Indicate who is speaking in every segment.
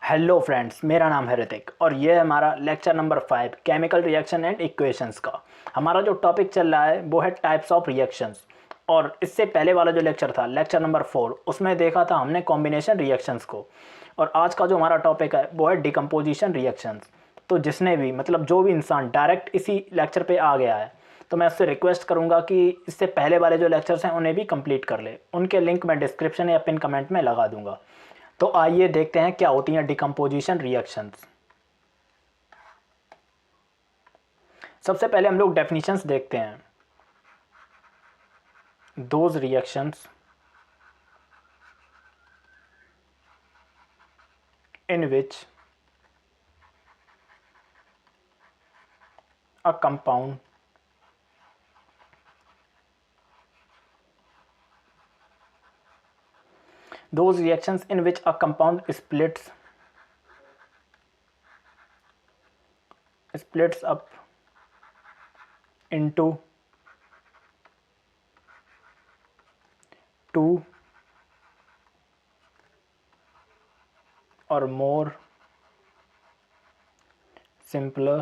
Speaker 1: Hello friends, मेरा नाम है ऋतिक और ये है हमारा lecture number 5 chemical reaction and equations का। हमारा जो टॉपिक चल रहा है वो है टाइप्स ऑफ रिएक्शंस। और इससे पहले वाला जो लेक्चर था लेक्चर नंबर 4, उसमें देखा था हमने कॉम्बिनेशन रिएक्शंस को। और आज का जो हमारा टॉपिक है वो है डिकम्पोजिशन रिएक्शंस। तो जिसने भी जो भी इंसान डायरेक्ट इसी लेक्चर पर आ गया है तो मैं उससे रिक्वेस्ट करूँगा कि इससे पहले वाले जो लेक्चर्स हैं उन्हें भी कंप्लीट कर ले। उनके लिंक मैं डिस्क्रिप्शन या पिन कमेंट में लगा दूंगा। तो आइए देखते हैं क्या होती हैं डिकम्पोजिशन रिएक्शंस। सबसे पहले हम लोग डेफिनेशंस देखते हैं। Those reactions in which a compound those reactions in which a compound splits up into two or more simpler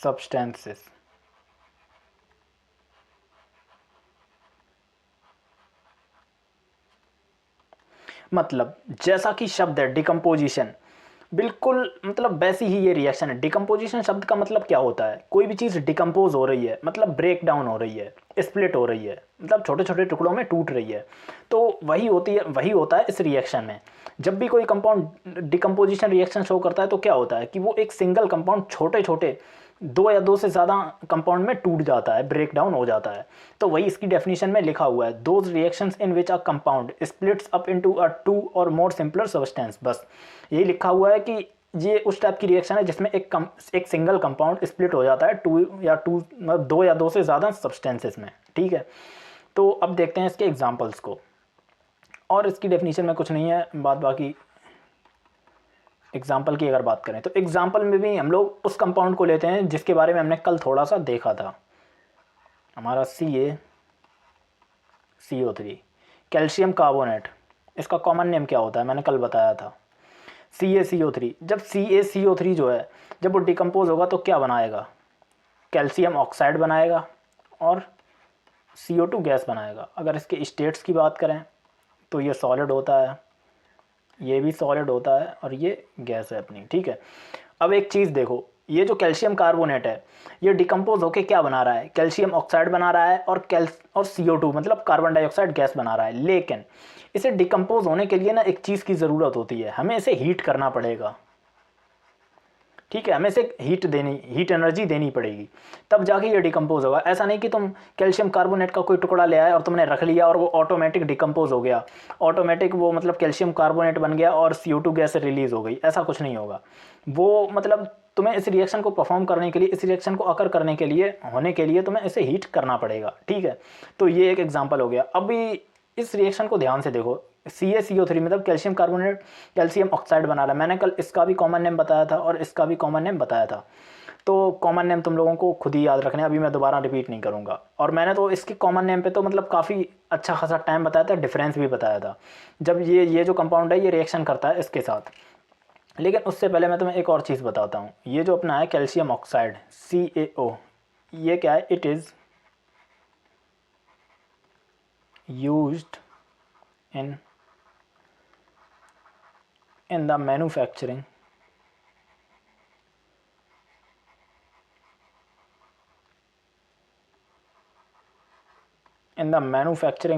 Speaker 1: substances। मतलब जैसा कि शब्द है डिकम्पोजिशन, बिल्कुल मतलब वैसी ही ये रिएक्शन है। डिकम्पोजिशन शब्द का मतलब क्या होता है? कोई भी चीज़ डिकम्पोज हो रही है मतलब ब्रेक डाउन हो रही है, स्प्लिट हो रही है, मतलब छोटे छोटे टुकड़ों में टूट रही है। तो वही होता है इस रिएक्शन में। जब भी कोई कंपाउंड डिकम्पोजिशन रिएक्शन शो करता है तो क्या होता है कि वो एक सिंगल कंपाउंड छोटे छोटे दो या दो से ज़्यादा कंपाउंड में टूट जाता है, ब्रेक डाउन हो जाता है। तो वही इसकी डेफिनेशन में लिखा हुआ है, those reactions in which a compound splits up into a two और मोर सिंपलर सब्सटेंस। बस यही लिखा हुआ है कि ये उस टाइप की रिएक्शन है जिसमें एक सिंगल कंपाउंड स्प्लिट हो जाता है मतलब दो या दो से ज़्यादा सब्सटेंसेस में। ठीक है, तो अब देखते हैं इसके एग्जाम्पल्स को। और इसकी डेफिनेशन में कुछ नहीं है, बाकी एग्जाम्पल की अगर बात करें तो एग्जाम्पल में भी हम लोग उस कंपाउंड को लेते हैं जिसके बारे में हमने कल थोड़ा सा देखा था। हमारा CaCO3 कैल्शियम कार्बोनेट, इसका कॉमन नेम क्या होता है मैंने कल बताया था, CaCO3। जब CaCO3 जो है जब वो डिकम्पोज होगा तो क्या बनाएगा? कैल्शियम ऑक्साइड बनाएगा और CO2 गैस बनाएगा। अगर इसके स्टेट्स की बात करें तो ये सॉलिड होता है, ये भी सॉलिड होता है और ये गैस है अपनी। ठीक है, अब एक चीज़ देखो, ये जो कैल्शियम कार्बोनेट है ये डिकम्पोज होके क्या बना रहा है? कैल्शियम ऑक्साइड बना रहा है और CO2 मतलब कार्बन डाइऑक्साइड गैस बना रहा है। लेकिन इसे डिकम्पोज होने के लिए ना एक चीज़ की ज़रूरत होती है, हमें इसे हीट करना पड़ेगा। ठीक है, हमें इसे हीट एनर्जी देनी पड़ेगी, तब जाके ये डिकम्पोज होगा। ऐसा नहीं कि तुम कैल्शियम कार्बोनेट का कोई टुकड़ा ले आए और तुमने रख लिया और वो ऑटोमेटिक डिकम्पोज हो गया, ऑटोमेटिक वो मतलब कैल्शियम कार्बोनेट बन गया और CO2 गैस रिलीज हो गई। ऐसा कुछ नहीं होगा। वो मतलब तुम्हें इस रिएक्शन को परफॉर्म करने के लिए, इस रिएक्शन को अकर करने के लिए, होने के लिए तुम्हें इसे हीट करना पड़ेगा। ठीक है, तो ये एक एग्जाम्पल हो गया। अभी इस रिएक्शन को ध्यान से देखो, CaCO3 मतलब कैल्शियम कार्बोनेट कैल्शियम ऑक्साइड बना रहा है। मैंने कल इसका भी कॉमन नेम बताया था और इसका भी कॉमन नेम बताया था, तो कॉमन नेम तुम लोगों को खुद ही याद रखने, अभी मैं दोबारा रिपीट नहीं करूँगा। और मैंने तो इसके कॉमन नेम पे तो मतलब काफ़ी अच्छा खासा टाइम बताया था, डिफरेंस भी बताया था जब ये जो कंपाउंड है ये रिएक्शन करता है इसके साथ। लेकिन उससे पहले मैं तुम्हें एक और चीज़ बताता हूँ। ये जो अपना है कैल्शियम ऑक्साइड CaO, ये क्या है? It is used in the manufacturing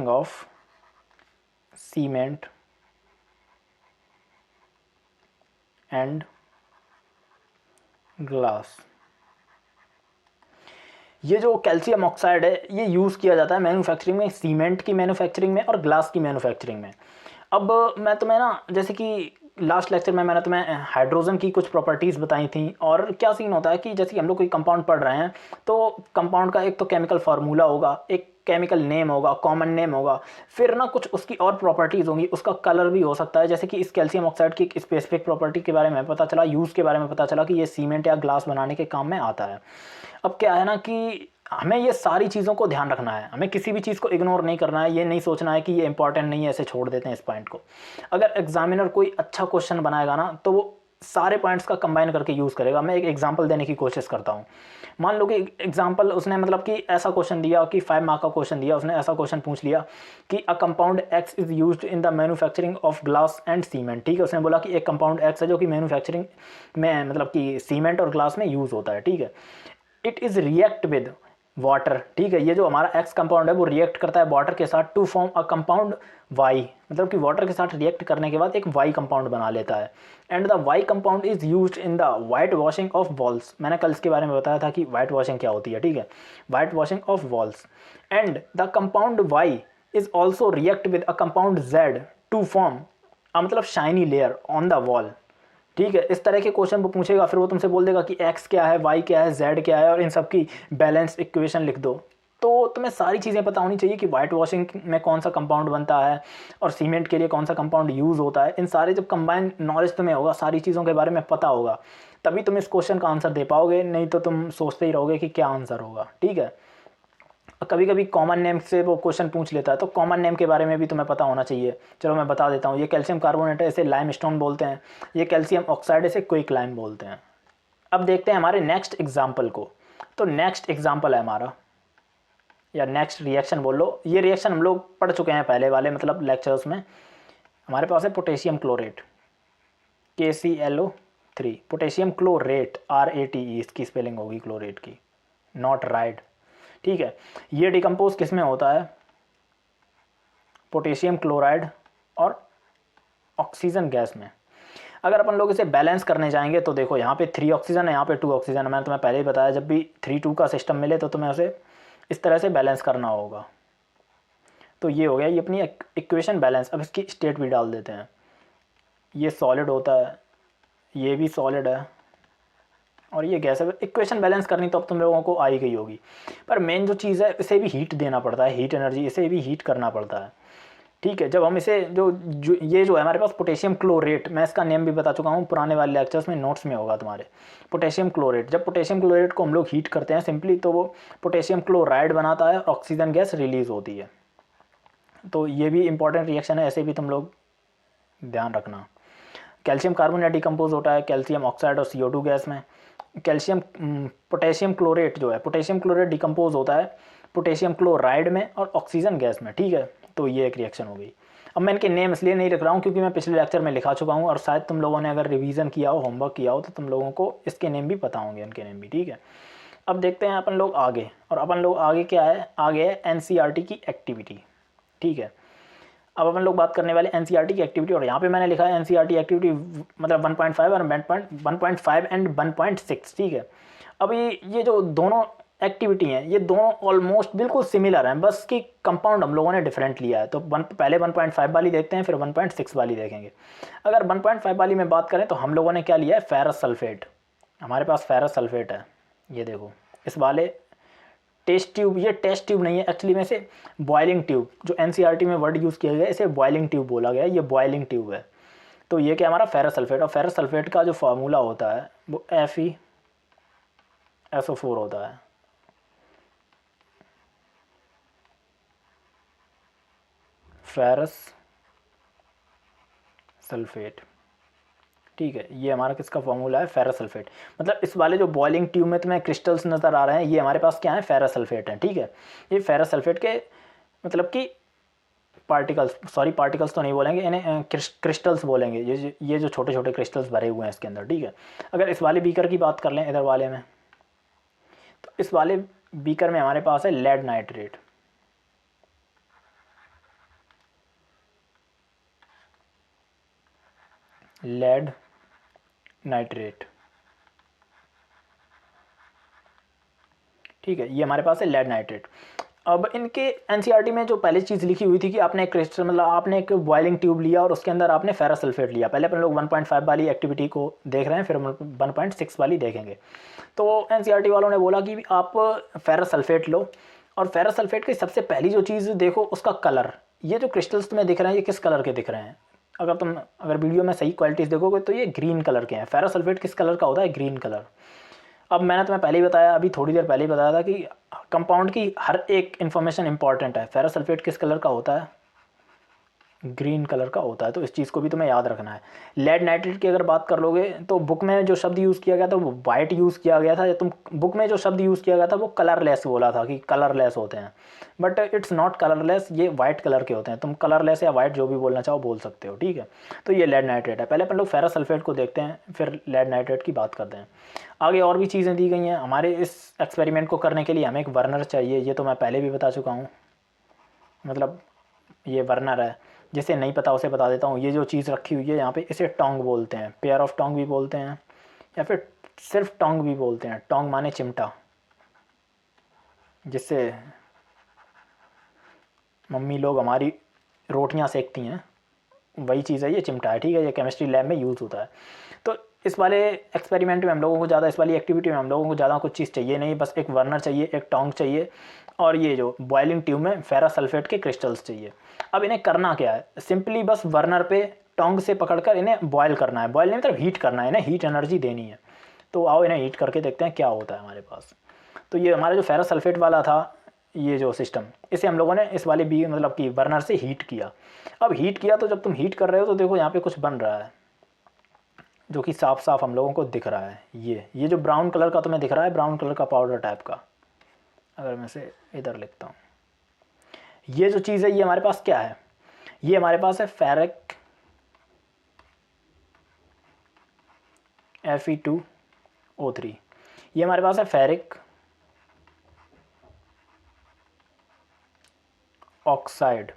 Speaker 1: of cement and glass। ये जो कैल्शियम ऑक्साइड है ये यूज़ किया जाता है मैन्युफैक्चरिंग में, सीमेंट की मैन्युफैक्चरिंग में और ग्लास की मैन्युफैक्चरिंग में। अब मैं तुम्हें ना, जैसे कि लास्ट लेक्चर में मैंने तुम्हें हाइड्रोजन की कुछ प्रॉपर्टीज़ बताई थी। और क्या सीन होता है कि जैसे कि हम लोग कोई कंपाउंड पढ़ रहे हैं तो कंपाउंड का एक तो केमिकल फार्मूला होगा, एक केमिकल नेम होगा, कॉमन नेम होगा, फिर ना कुछ उसकी और प्रॉपर्टीज़ होंगी, उसका कलर भी हो सकता है। जैसे कि इस कैल्शियम ऑक्साइड की एक स्पेसिफिक प्रॉपर्टी के बारे में पता चला, यूज़ के बारे में पता चला कि ये सीमेंट या ग्लास बनाने के काम में आता है। अब क्या है ना कि हमें ये सारी चीज़ों को ध्यान रखना है, हमें किसी भी चीज़ को इग्नोर नहीं करना है, ये नहीं सोचना है कि ये इंपॉर्टेंट नहीं है, ऐसे छोड़ देते हैं इस पॉइंट को। अगर एग्जामिनर कोई अच्छा क्वेश्चन बनाएगा ना तो वो सारे पॉइंट्स का कंबाइन करके यूज़ करेगा। मैं एक एग्जांपल देने की कोशिश करता हूँ। मान लो कि एग्जांपल उसने मतलब कि ऐसा क्वेश्चन दिया कि 5 मार्क का क्वेश्चन दिया, उसने ऐसा क्वेश्चन पूछ लिया कि a compound x is used in the manufacturing of glass and cement. ठीक है, उसने बोला कि एक कंपाउंड एक्स है जो कि मैन्युफैक्चरिंग में मतलब कि सीमेंट और ग्लास में यूज़ होता है। ठीक है, it is react with water. ठीक है, ये जो हमारा एक्स कंपाउंड है वो रिएक्ट करता है वाटर के साथ to form a compound Y, मतलब कि वाटर के साथ रिएक्ट करने के बाद एक वाई कंपाउंड बना लेता है। And the Y compound is used in the white washing of walls. मैंने कल इसके बारे में बताया था कि वाइट वॉशिंग क्या होती है। ठीक है, white washing of walls. And the compound Y is also react with a compound Z to form मतलब shiny layer on the wall. ठीक है, इस तरह के क्वेश्चन वो पूछेगा, फिर वो तुमसे बोल देगा कि एक्स क्या है, वाई क्या है, जेड क्या है, और इन सब की बैलेंस इक्वेशन लिख दो। तो तुम्हें सारी चीज़ें पता होनी चाहिए कि वाइट वॉशिंग में कौन सा कंपाउंड बनता है और सीमेंट के लिए कौन सा कंपाउंड यूज़ होता है। इन सारे जब कंबाइंड नॉलेज तुम्हें होगा, सारी चीज़ों के बारे में पता होगा, तभी तुम इस क्वेश्चन का आंसर दे पाओगे, नहीं तो तुम सोचते ही रहोगे कि क्या आंसर होगा। ठीक है, कभी कभी कॉमन नेम से वो क्वेश्चन पूछ लेता है, तो कॉमन नेम के बारे में भी तुम्हें पता होना चाहिए। चलो मैं बता देता हूँ। ये कैल्शियम कार्बोनेट है, इसे लाइम स्टोन बोलते हैं। ये कैल्शियम ऑक्साइड, इसे क्विक लाइम बोलते हैं। अब देखते हैं हमारे नेक्स्ट एग्जाम्पल को। तो नेक्स्ट एग्जाम्पल है हमारा, या नेक्स्ट रिएक्शन बोल लो। ये रिएक्शन हम लोग पढ़ चुके हैं पहले वाले मतलब लेक्चर्स में। हमारे पास है potassium chlorate, KClO3। Potassium chlorate, RATE इसकी स्पेलिंग होगी क्लोरेट की, नॉट राइड। ठीक है, ये डिकम्पोज किस में होता है? पोटेशियम क्लोराइड और ऑक्सीजन गैस में। अगर अपन लोग इसे बैलेंस करने जाएंगे तो देखो यहाँ पे 3 ऑक्सीजन है, यहाँ पे 2 ऑक्सीजन है। मैंने तुम्हें पहले ही बताया जब भी 3-2 का सिस्टम मिले तो तुम्हें उसे इस तरह से बैलेंस करना होगा। तो ये हो गया, ये अपनी इक्वेशन बैलेंस। अब इसकी स्टेट भी डाल देते हैं। ये सॉलिड होता है, ये भी सॉलिड है, और ये गैस है। इक्वेशन बैलेंस करनी तो अब तुम लोगों को आ ही गई होगी, पर मेन जो चीज़ है इसे भी हीट देना पड़ता है, हीट एनर्जी, इसे भी हीट करना पड़ता है। ठीक है, जब हम इसे ये जो है हमारे पास पोटेशियम क्लोरेट, मैं इसका नेम भी बता चुका हूँ पुराने वाले लेक्चर्स में, नोट्स में होगा तुम्हारे। पोटेशियम क्लोरेट, जब पोटेशियम क्लोरेट को हम लोग हीट करते हैं सिंपली, तो वो पोटेशियम क्लोराइड बनाता है, ऑक्सीजन गैस रिलीज होती है। तो ये भी इंपॉर्टेंट रिएक्शन है, ऐसे भी तुम लोग ध्यान रखना। कैल्शियम कार्बोनेट डिकम्पोज होता है कैल्शियम ऑक्साइड और CO2 गैस में। पोटेशियम क्लोरेट जो है, पोटेशियम क्लोरेट डिकम्पोज होता है पोटेशियम क्लोराइड में और ऑक्सीजन गैस में। ठीक है, तो ये एक रिएक्शन हो गई। अब मैं इनके नेम इसलिए नहीं लिख रहा हूँ क्योंकि मैं पिछले लेक्चर में लिखा चुका हूँ, और शायद तुम लोगों ने अगर रिवीजन किया हो, होमवर्क किया हो, तो तुम लोगों को इसके नेम भी पता होंगे, इनके नेम भी। ठीक है, अब देखते हैं अपन लोग आगे, और अपन लोग आगे क्या है, आगे है NCERT की एक्टिविटी। ठीक है, अब अपन लोग बात करने वाले NCERT की एक्टिविटी, और यहाँ पे मैंने लिखा है NCERT एक्टिविटी मतलब 1.5 और 1.5 एंड 1.6। ठीक है, अब ये जो दोनों एक्टिविटी हैं, ये दोनों ऑलमोस्ट बिल्कुल सिमिलर हैं, बस कि कंपाउंड हम लोगों ने डिफरेंट लिया है। तो पहले 1.5 वाली देखते हैं, फिर 1.6 वाली देखेंगे। अगर 1.5 वाली में बात करें तो हम लोगों ने क्या लिया है, फेरस सल्फेट। हमारे पास फेरस सल्फेट है, ये देखो इस वाले टेस्ट ट्यूब। ये टेस्ट ट्यूब नहीं है एक्चुअली में, इसे बॉइलिंग ट्यूब, जो NCERT में वर्ड यूज़ किया गया है, इसे बॉइलिंग ट्यूब बोला गया है, ये बॉइलिंग ट्यूब है। तो ये क्या हमारा फेरस सल्फेट, और फेरस सल्फेट का जो फार्मूला होता है वो FeSO4 होता है। फेरस सल्फेट, ठीक है, ये हमारा किसका फार्मूला है, फेरस सल्फेट। मतलब इस वाले जो बॉइलिंग ट्यूब में तुम्हें क्रिस्टल्स नज़र आ रहे हैं, ये हमारे पास क्या है, फेरस सल्फेट है। ठीक है, ये फेरस सल्फेट के मतलब कि पार्टिकल्स, सॉरी पार्टिकल्स तो नहीं बोलेंगे, इन्हें क्रिस्टल्स बोलेंगे। ये जो छोटे छोटे क्रिस्टल्स भरे हुए हैं इसके अंदर। ठीक है, अगर इस वाले बीकर की बात कर लें, इधर वाले में, तो इस वाले बीकर में हमारे पास है लेड नाइट्रेट। लेड नाइट्रेट, ठीक है, ये हमारे पास है लेड नाइट्रेट। अब इनके NCERT में जो पहले चीज़ लिखी हुई थी कि आपने एक क्रिस्टल मतलब आपने एक बॉइलिंग ट्यूब लिया और उसके अंदर आपने फेरस सल्फेट लिया। पहले अपन लोग 1.5 वाली एक्टिविटी को देख रहे हैं, फिर 1.6 वाली देखेंगे। तो NCERT वालों ने बोला कि आप फेरस सल्फेट लो, और फेरस सल्फेट की सबसे पहली जो चीज़ देखो उसका कलर। ये जो क्रिस्टल्स तुम्हें दिख रहे हैं, ये किस कलर के दिख रहे हैं? अगर वीडियो में सही क्वालिटीज़ देखोगे तो ये ग्रीन कलर के हैं। फेरस सल्फेट किस कलर का होता है, ग्रीन कलर। अब मैंने तुम्हें पहले ही बताया, अभी थोड़ी देर पहले ही बताया था कि कंपाउंड की हर एक इन्फॉर्मेशन इंपॉर्टेंट है। फेरस सल्फेट किस कलर का होता है? ग्रीन कलर का होता है, तो इस चीज़ को भी तुम्हें याद रखना है। लेड नाइट्रेट की अगर बात कर लोगे तो बुक में जो शब्द यूज़ किया गया था वो वाइट यूज़ किया गया था, या तुम बुक में जो शब्द यूज़ किया गया था वो कलरलेस बोला था कि कलरलेस होते हैं, बट इट्स नॉट कलरलेस, ये वाइट कलर के होते हैं। तुम कलरलेस या वाइट जो भी बोलना चाहो बोल सकते हो, ठीक है। तो ये लेड नाइट्रेट है। पहले अपन लोग फेरस सल्फेट को देखते हैं, फिर लेड नाइट्रेट की बात करते हैं। आगे और भी चीज़ें दी गई हैं हमारे इस एक्सपेरिमेंट को करने के लिए। हमें एक बर्नर चाहिए, ये तो मैं पहले भी बता चुका हूँ, मतलब ये बर्नर है। जिसे नहीं पता उसे बता देता हूँ। ये जो चीज़ रखी हुई है यहाँ पे, इसे टोंग बोलते हैं, पेयर ऑफ टोंग भी बोलते हैं, या फिर सिर्फ टोंग भी बोलते हैं। टोंग माने चिमटा, जिससे मम्मी लोग हमारी रोटियां सेकती हैं, वही चीज़ है, ये चिमटा है, ठीक है। ये केमिस्ट्री लैब में यूज़ होता है। तो इस वाले एक्सपेरिमेंट में हम लोगों को ज़्यादा, इस वाली एक्टिविटी में हम लोगों को ज़्यादा कुछ चीज़ चाहिए नहीं, बस एक बर्नर चाहिए, एक टोंग चाहिए, और ये जो बॉइलिंग ट्यूब में फेरस सल्फेट के क्रिस्टल्स चाहिए। अब इन्हें करना क्या है? सिंपली बस बर्नर पे टोंग से पकड़कर इन्हें बॉयल करना है। बॉयल नहीं मतलब हीट करना है, इन्हें हीट एनर्जी देनी है। तो आओ इन्हें हीट करके देखते हैं क्या होता है हमारे पास। तो ये हमारा जो फेरस सल्फेट वाला था, ये जो सिस्टम, इसे हम लोगों ने इस वाले बी मतलब कि बर्नर से हीट किया। अब हीट किया तो जब तुम हीट कर रहे हो तो देखो यहाँ पे कुछ बन रहा है जो कि साफ साफ हम लोगों को दिख रहा है। ये जो ब्राउन कलर का तुम्हें दिख रहा है, ब्राउन कलर का पाउडर टाइप का, अगर मैं इसे इधर लिखता हूँ, ये जो चीज़ है ये हमारे पास क्या है? ये हमारे पास है फेरिक Fe2O3। ये हमारे पास है फेरिक ऑक्साइड,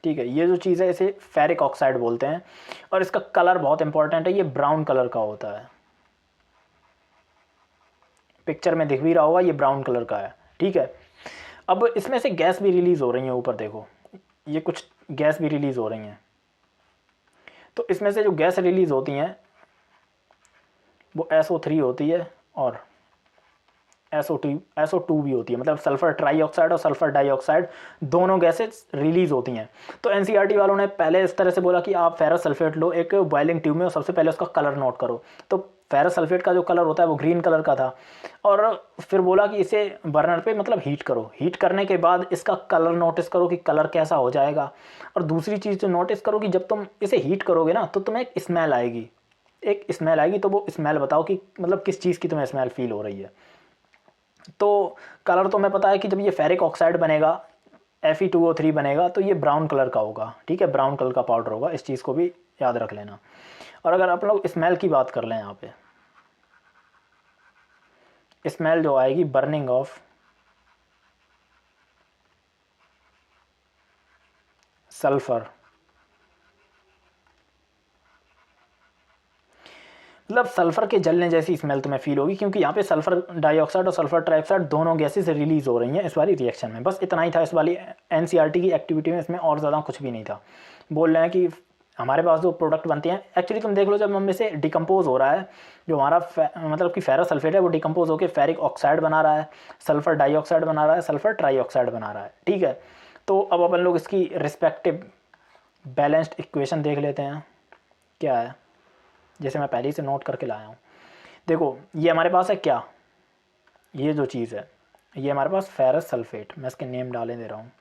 Speaker 1: ठीक है। ये जो चीज़ है इसे फेरिक ऑक्साइड बोलते हैं, और इसका कलर बहुत इंपॉर्टेंट है, ये ब्राउन कलर का होता है। पिक्चर में दिख भी रहा होगा, ये ब्राउन कलर का है, ठीक है। अब इसमें से गैस भी रिलीज़ हो रही है, ऊपर देखो ये कुछ गैस भी रिलीज़ हो रही हैं। तो इसमें से जो गैस रिलीज़ होती हैं वो SO3 होती है, और SO2 भी होती है, मतलब सल्फर ट्राईऑक्साइड और सल्फर डाइऑक्साइड दोनों गैसेस रिलीज़ होती हैं। तो NCERT वालों ने पहले इस तरह से बोला कि आप फेरस सल्फेट लो एक बॉइलिंग ट्यूब में, और सबसे पहले उसका कलर नोट करो। तो फेरस सल्फेट का जो कलर होता है वो ग्रीन कलर का था, और फिर बोला कि इसे बर्नर पे मतलब हीट करो। हीट करने के बाद इसका कलर नोटिस करो कि कलर कैसा हो जाएगा। और दूसरी चीज़ जो नोटिस करो कि जब तुम इसे हीट करोगे ना तो तुम्हें एक स्मेल आएगी, एक स्मेल आएगी। तो वो स्मेल बताओ कि मतलब किस चीज़ की तुम्हें स्मेल फील हो रही है। तो कलर तो मैं पता है कि जब ये फेरिक ऑक्साइड बनेगा, Fe2O3 बनेगा, तो ये ब्राउन कलर का होगा, ठीक है, ब्राउन कलर का पाउडर होगा। इस चीज़ को भी याद रख लेना। और अगर आप लोग स्मेल की बात कर लें, यहाँ पे स्मेल जो आएगी, बर्निंग ऑफ सल्फर, मतलब सल्फर के जलने जैसी स्मेल तुम्हें फील होगी, क्योंकि यहाँ पे सल्फर डाइऑक्साइड और सल्फर ट्राइऑक्साइड दोनों गैसेस रिलीज हो रही हैं इस वाली रिएक्शन में। बस इतना ही था इस वाली NCERT की एक्टिविटी में, इसमें और ज़्यादा कुछ भी नहीं था। बोल रहे हैं कि हमारे पास जो प्रोडक्ट बनते हैं, एक्चुअली तुम देख लो, जब हम से डिकम्पोज हो रहा है, जो हमारा मतलब कि फेरस सल्फेट है वो डिकम्पोज होकर फेरिक ऑक्साइड बना रहा है, सल्फर डाइऑक्साइड बना रहा है, सल्फर ट्राइऑक्साइड बना रहा है, ठीक है। तो अब अपन लोग इसकी रिस्पेक्टिव बैलेंस्ड इक्वेशन देख लेते हैं क्या है, जैसे मैं पहले ही से नोट करके लाया हूँ। देखो ये हमारे पास है क्या, ये जो चीज़ है ये हमारे पास फेरस सल्फेट, मैं इसके नेम डाले दे रहा हूँ।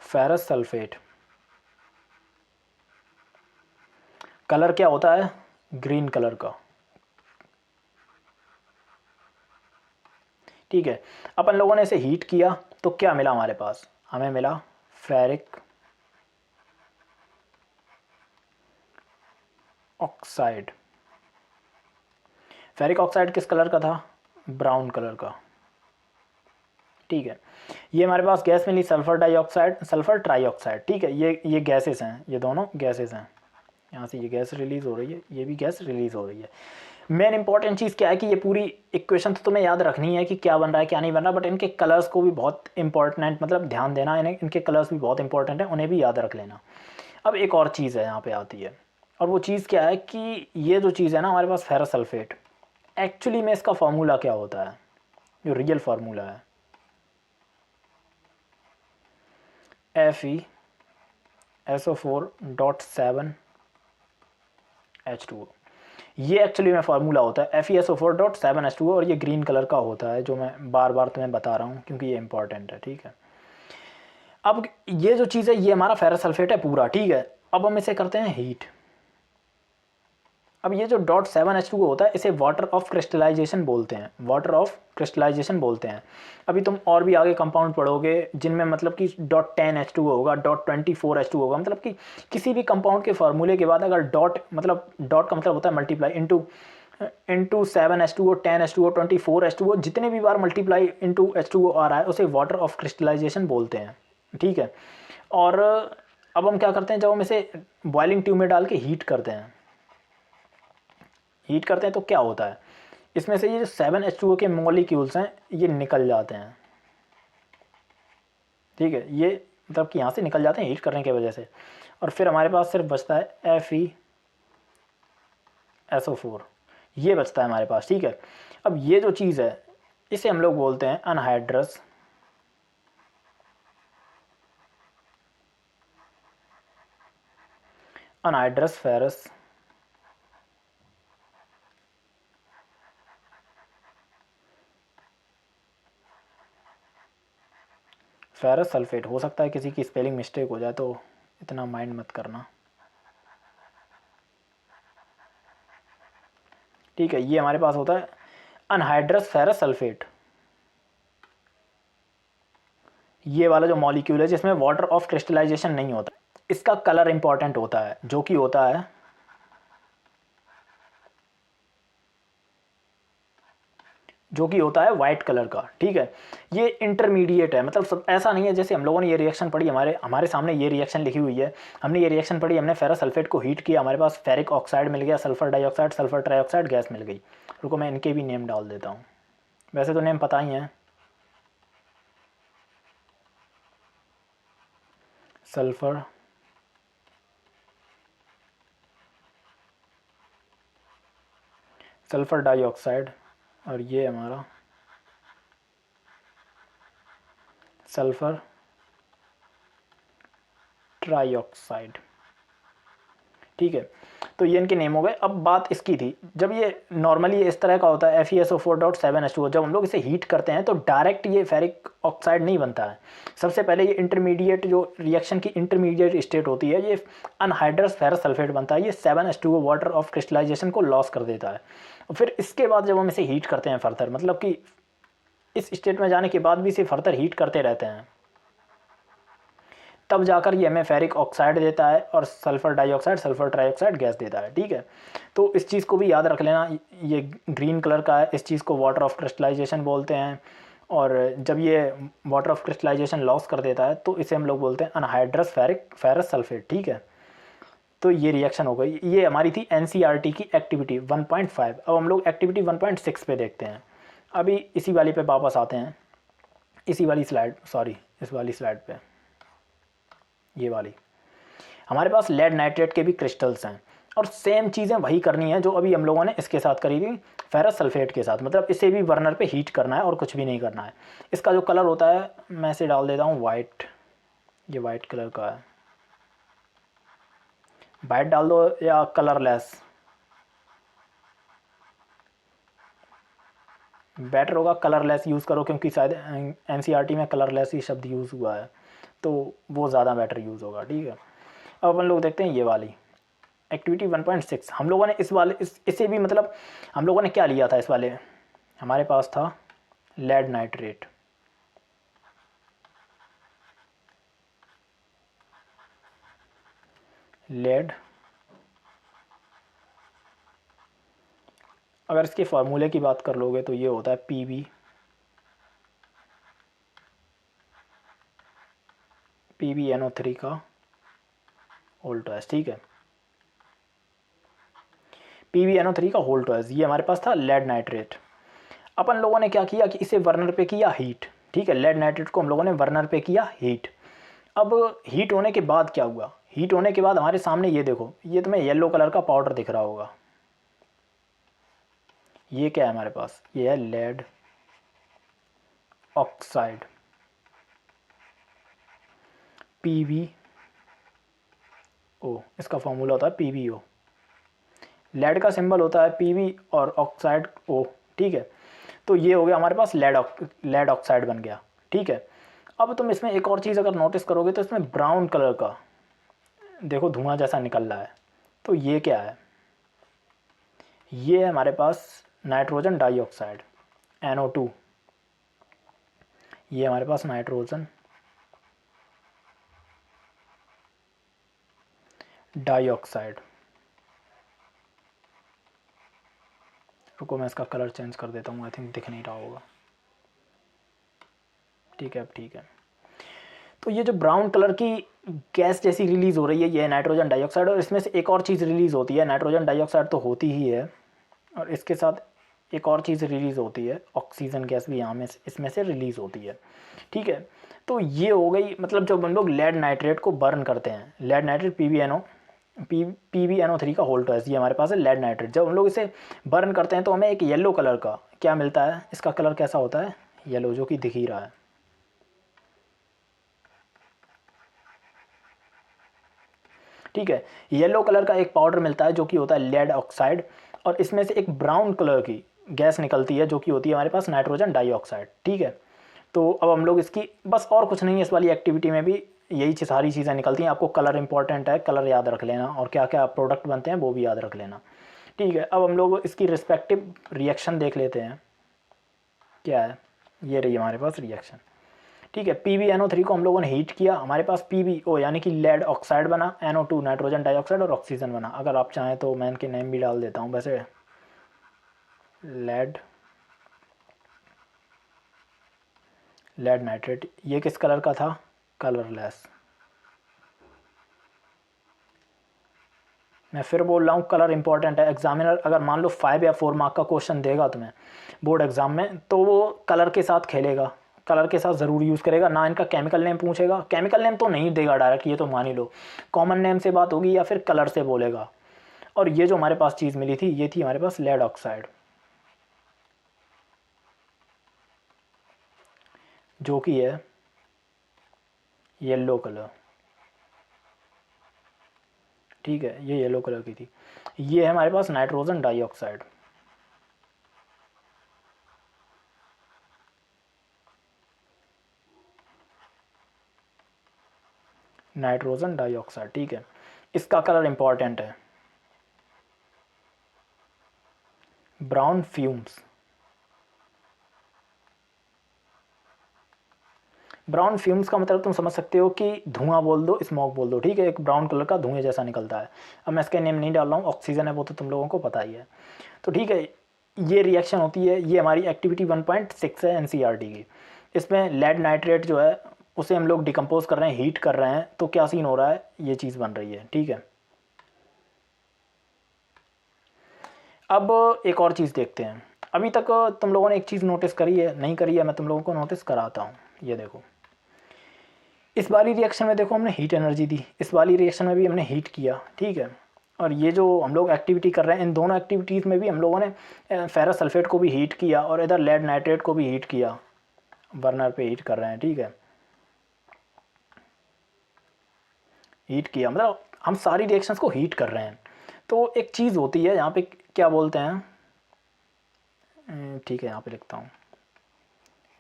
Speaker 1: फेरस सल्फेट, कलर क्या होता है? ग्रीन कलर का, ठीक है। अपन लोगों ने इसे हीट किया तो क्या मिला हमारे पास? हमें मिला फेरिक ऑक्साइड। फेरिक ऑक्साइड किस कलर का था? ब्राउन कलर का, ठीक है। ये हमारे पास गैस मिली सल्फर डाइऑक्साइड, सल्फर ट्राइऑक्साइड, ठीक है। ये गैसेस हैं, ये दोनों गैसेस हैं। यहाँ से ये गैस रिलीज़ हो रही है, ये भी गैस रिलीज़ हो रही है। मेन इंपॉर्टेंट चीज़ क्या है कि ये पूरी इक्वेशन तो तुम्हें याद रखनी है कि क्या बन रहा है क्या नहीं बन रहा, बट इनके कलर्स को भी बहुत इंपॉर्टेंट, मतलब ध्यान देना, इन्हें इनके कलर्स भी बहुत इंपॉर्टेंट है, उन्हें भी याद रख लेना। अब एक और चीज़ है यहाँ पे आती है, और वो चीज़ क्या है कि ये जो चीज़ है ना हमारे पास फेरस सल्फेट, एक्चुअली में इसका फार्मूला क्या होता है, जो रियल फार्मूला है, FeSO4.7H2O। ये एक्चुअली में फार्मूला होता है FeSO4.7H2O, और ये ग्रीन कलर का होता है जो मैं बार बार तुम्हें बता रहा हूँ क्योंकि ये इंपॉर्टेंट है, ठीक है। अब ये जो चीज़ है ये हमारा फेरस सल्फेट है पूरा, ठीक है। अब हम इसे करते हैं हीट। अब ये जो .7H2O होता है इसे वाटर ऑफ क्रिस्टलाइजेशन बोलते हैं, वाटर ऑफ क्रिस्टलाइजेशन बोलते हैं। अभी तुम और भी आगे कंपाउंड पढ़ोगे जिनमें मतलब कि .10H2O होगा, .24H2O होगा, मतलब कि किसी भी कंपाउंड के फार्मूले के बाद अगर डॉट का मतलब होता है multiply, into 7H2O, 10H2O, 24H2O, जितने भी बार मल्टीप्लाई इंटू H2O आ रहा है उसे वाटर ऑफ क्रिस्टलाइजेशन बोलते हैं, ठीक है। और अब हम क्या करते हैं, जब हम इसे बॉइलिंग ट्यूब में डाल के हीट करते हैं तो क्या होता है, इसमें से ये जो 7H2O के मॉलिक्यूल्स हैं ये निकल जाते हैं, ठीक है। ये मतलब कि यहाँ से निकल जाते हैं हीट करने की वजह से, और फिर हमारे पास सिर्फ बचता है FeSO4, ये बचता है हमारे पास, ठीक है। अब ये जो चीज़ है इसे हम लोग बोलते हैं अनहाइड्रस फेरस सल्फेट। हो सकता है किसी की स्पेलिंग मिस्टेक हो जाए तो इतना माइंड मत करना, ठीक है। ये हमारे पास होता है अनहाइड्रस फेरस सल्फेट, ये वाला जो मॉलिक्यूल है जिसमें वाटर ऑफ क्रिस्टलाइजेशन नहीं होता। इसका कलर इंपॉर्टेंट होता है जो कि होता है वाइट कलर का, ठीक है। ये इंटरमीडिएट है, मतलब सब ऐसा नहीं है जैसे हम लोगों ने ये रिएक्शन पढ़ी, हमारे सामने ये रिएक्शन लिखी हुई है, हमने ये रिएक्शन पढ़ी, हमने फेरस सल्फेट को हीट किया, हमारे पास फेरिक ऑक्साइड मिल गया, sulphur dioxide, sulphur trioxide gas मिल गई। रुको मैं इनके भी नेम डाल देता हूँ, वैसे तो नेम पता ही है। सल्फर डाइऑक्साइड, और ये हमारा सल्फर ट्राइऑक्साइड, ठीक है। तो ये इनके नेम हो गए। अब बात इसकी थी, जब ये नॉर्मली इस तरह का होता है FeSO4.7H2O, जब हम लोग इसे हीट करते हैं तो डायरेक्ट ये फेरिक ऑक्साइड नहीं बनता है। सबसे पहले ये इंटरमीडिएट, जो रिएक्शन की इंटरमीडिएट स्टेट होती है, ये अनहाइड्रस फेरस सल्फेट बनता है, ये 7H2O वाटर ऑफ क्रिस्टलाइजेशन को लॉस कर देता है। और फिर इसके बाद जब हम इसे हीट करते हैं फर्दर, मतलब कि इस स्टेट में जाने के बाद भी इसे फर्दर हीट करते रहते हैं, तब जाकर ये हमें फेरिक ऑक्साइड देता है और sulphur dioxide, sulphur trioxide gas देता है, ठीक है। तो इस चीज़ को भी याद रख लेना, ये ग्रीन कलर का है, इस चीज़ को वाटर ऑफ क्रिस्टलाइजेशन बोलते हैं। और जब ये वाटर ऑफ क्रिस्टलाइजेशन लॉस कर देता है तो इसे हम लोग बोलते हैं अनहाइड्रस फेरस सल्फेट, ठीक है। तो ये रिएक्शन हो गई। ये हमारी थी NCERT की एक्टिविटी 1.5। अब हम लोग एक्टिविटी 1.6 पे देखते हैं। अभी इसी वाली पे वापस आते हैं, इसी वाली स्लाइड, सॉरी इस वाली स्लाइड पे, ये वाली। हमारे पास लेड नाइट्रेट के भी क्रिस्टल्स हैं, और सेम चीज़ें वही करनी है जो अभी हम लोगों ने इसके साथ करी थी फेरस सल्फेट के साथ, मतलब इसे भी बर्नर पे हीट करना है और कुछ भी नहीं करना है। इसका जो कलर होता है मैं इसे डाल देता हूँ वाइट, ये वाइट कलर का है, वाइट डाल दो या कलरलेस, बेटर होगा कलरलेस यूज़ करो, क्योंकि शायद NCERT में कलरलेस ही शब्द यूज़ हुआ है, तो वो ज़्यादा बेटर यूज़ होगा, ठीक है। अब अपन लोग देखते हैं ये वाली एक्टिविटी 1.6। हम लोगों ने इस वाले इसे भी, मतलब हम लोगों ने क्या लिया था इस वाले, हमारे पास था लेड नाइट्रेट, लेड, अगर इसके फार्मूले की बात कर लोगे तो ये होता है PbNO3 का होल ट्वाइस, ठीक है। PbNO3 का होल ट्वाइस, ये हमारे पास था लेड नाइट्रेट। अपन लोगों ने क्या किया कि इसे बर्नर पे किया हीट, ठीक है। लेड नाइट्रेट को हम लोगों ने बर्नर पे किया हीट। अब हीट होने के बाद क्या हुआ, हीट होने के बाद हमारे सामने ये देखो, ये तुम्हें येलो कलर का पाउडर दिख रहा होगा, ये क्या है हमारे पास, ये है लेड ऑक्साइड। PbO, इसका फॉर्मूला होता है PbO। लेड का सिंबल होता है Pb और ऑक्साइड O, ठीक है। तो ये हो गया हमारे पास लेड ऑक्साइड बन गया, ठीक है। अब तुम इसमें एक और चीज़ अगर नोटिस करोगे तो इसमें ब्राउन कलर का देखो धुआं जैसा निकल रहा है, तो ये क्या है? ये है हमारे पास नाइट्रोजन डाइऑक्साइड NO2। ये हमारे पास नाइट्रोजन डाइऑक्साइड। रुको मैं इसका कलर चेंज कर देता हूँ, आई थिंक दिख नहीं रहा होगा। ठीक है, अब ठीक है। तो ये जो ब्राउन कलर की गैस जैसी रिलीज़ हो रही है, ये नाइट्रोजन डाइऑक्साइड। और इसमें से एक और चीज़ रिलीज़ होती है, नाइट्रोजन डाइऑक्साइड तो होती ही है, और इसके साथ एक और चीज़ रिलीज़ होती है, ऑक्सीजन गैस भी यहाँ में इसमें से रिलीज़ होती है, ठीक है। तो ये हो गई, मतलब जब हम लोग लेड नाइट्रेट को बर्न करते हैं, लेड नाइट्रेट PbNO3 का होल ट्वाइस, ये हमारे पास है लेड नाइट्रेट। जब हम लोग इसे बर्न करते हैं तो हमें एक येलो कलर का क्या मिलता है? इसका कलर कैसा होता है? येलो, जो कि दिख ही रहा है, ठीक है। येलो कलर का एक पाउडर मिलता है जो कि होता है लेड ऑक्साइड, और इसमें से एक ब्राउन कलर की गैस निकलती है जो कि होती है हमारे पास नाइट्रोजन डाइऑक्साइड, ठीक है। तो अब हम लोग इसकी बस और कुछ नहीं है, इस वाली एक्टिविटी में भी यही सारी चीज़ें निकलती हैं। आपको कलर इंपॉर्टेंट है, कलर याद रख लेना, और क्या क्या प्रोडक्ट बनते हैं वो भी याद रख लेना, ठीक है। अब हम लोग इसकी रिस्पेक्टिव रिएक्शन देख लेते हैं, क्या है? ये रही हमारे पास रिएक्शन, ठीक है। PbNO3 को हम लोगों ने हीट किया, हमारे पास PbO यानी कि लेड ऑक्साइड बना, NO2 नाइट्रोजन डाइऑक्साइड और ऑक्सीजन बना। अगर आप चाहें तो मैं इनके नेम भी डाल देता हूँ, वैसे लेड नाइट्रेट, ये किस कलर का था? कलरलेस। मैं फिर बोल रहा हूँ, कलर इंपॉर्टेंट है। एग्जामिनर अगर मान लो 5 या 4 मार्क का क्वेश्चन देगा तुम्हें बोर्ड एग्जाम में, तो वो कलर के साथ खेलेगा, कलर के साथ ज़रूर यूज़ करेगा ना। इनका केमिकल नेम पूछेगा, केमिकल नेम तो नहीं देगा डायरेक्ट, ये तो मान ही लो। कॉमन नेम से बात होगी या फिर कलर से बोलेगा। और ये जो हमारे पास चीज़ मिली थी, ये थी हमारे पास लेड ऑक्साइड, जो कि है येलो कलर, ठीक है। ये येलो कलर की थी। ये है हमारे पास नाइट्रोजन डाइऑक्साइड, नाइट्रोजन डाइऑक्साइड, ठीक है। इसका कलर इंपॉर्टेंट है, ब्राउन फ्यूम्स। ब्राउन फ्यूम्स का मतलब तुम समझ सकते हो कि धुआं बोल दो, स्मोक बोल दो, ठीक है। एक ब्राउन कलर का धुएं जैसा निकलता है। अब मैं इसका नेम नहीं डाल रहा हूँ, ऑक्सीजन है, वो तो तुम लोगों को पता ही है। तो ठीक है, ये रिएक्शन होती है। ये हमारी एक्टिविटी 1.6 है NCERT की। इसमें लेड नाइट्रेट जो है उसे हम लोग डिकम्पोज कर रहे हैं, हीट कर रहे हैं, तो क्या सीन हो रहा है? ये चीज़ बन रही है, ठीक है। अब एक और चीज़ देखते हैं। अभी तक तुम लोगों ने एक चीज़ नोटिस करी है, नहीं करी है, मैं तुम लोगों को नोटिस कराता हूँ। ये देखो, इस वाली रिएक्शन में देखो हमने हीट एनर्जी दी, इस वाली रिएक्शन में भी हमने हीट किया, ठीक है। और ये जो हम लोग एक्टिविटी कर रहे हैं, इन दोनों एक्टिविटीज़ में भी हम लोगों ने फेरस सल्फेट को भी हीट किया और इधर लेड नाइट्रेट को भी हीट किया, बर्नर पे हीट कर रहे हैं, ठीक है। हीट किया मतलब हम सारी रिएक्शंस को हीट कर रहे हैं। तो एक चीज़ होती है यहाँ पे, क्या बोलते हैं, ठीक है, यहाँ पे लिखता हूँ,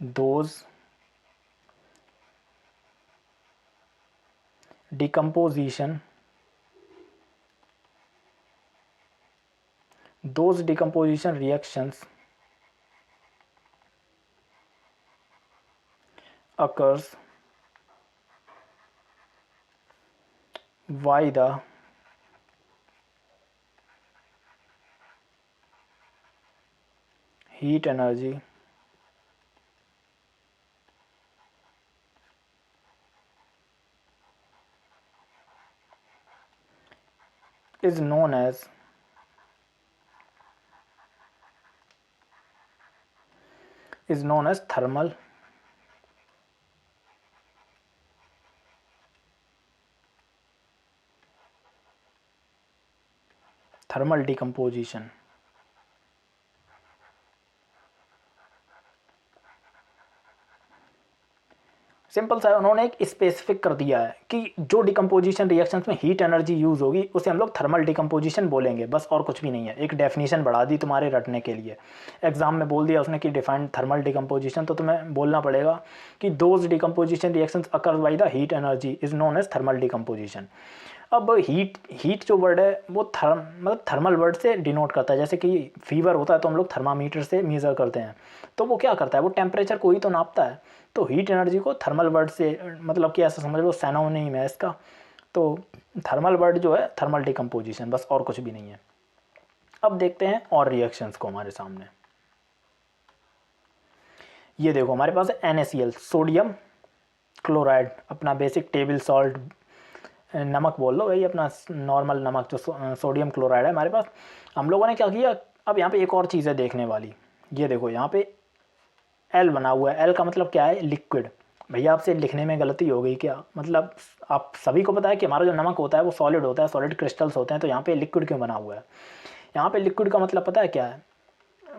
Speaker 1: those decomposition reactions occurs why the heat energy is known as thermal decomposition। Simple सा है, उन्होंने एक स्पेसिफिक कर दिया है कि जो डिकम्पोजिशन रिएक्शंस में हीट एनर्जी यूज़ होगी उसे हम लोग थर्मल डिकम्पोजिशन बोलेंगे, बस और कुछ भी नहीं है। एक डेफिनेशन बढ़ा दी तुम्हारे रटने के लिए, एग्जाम में बोल दिया उसने कि डिफाइंड थर्मल डिकम्पोजिशन, तो तुम्हें बोलना पड़ेगा कि those decomposition reactions occur by the heat energy is known as thermal decomposition. अब हीट जो वर्ड है वो मतलब थर्मल वर्ड से डिनोट करता है। जैसे कि फीवर होता है तो हम लोग थर्मामीटर से मेज़र करते हैं, तो वो क्या करता है, वो टेम्परेचर को ही तो नापता है। तो हीट एनर्जी को थर्मल वर्ड से, मतलब कि ऐसा समझ लो सैनोनिम है इसका। तो थर्मल वर्ड जो है थर्मल डिकम्पोजिशन, बस और कुछ भी नहीं है। अब देखते हैं और रिएक्शंस को हमारे सामने। ये देखो हमारे पास है NaCl, सोडियम क्लोराइड, अपना बेसिक टेबल सॉल्ट, नमक बोल लो भाई, अपना नॉर्मल नमक जो सोडियम क्लोराइड है हमारे पास। हम लोगों ने क्या किया, अब यहाँ पे एक और चीज़ है देखने वाली। ये देखो यहाँ पे एल बना हुआ है, एल का मतलब क्या है, लिक्विड। भैया आपसे लिखने में गलती हो गई क्या, मतलब आप सभी को पता है कि हमारा जो नमक होता है वो सॉलिड होता है, सॉलिड क्रिस्टल्स होते हैं, तो यहाँ पे लिक्विड क्यों बना हुआ है। यहाँ पे लिक्विड का मतलब पता है क्या है,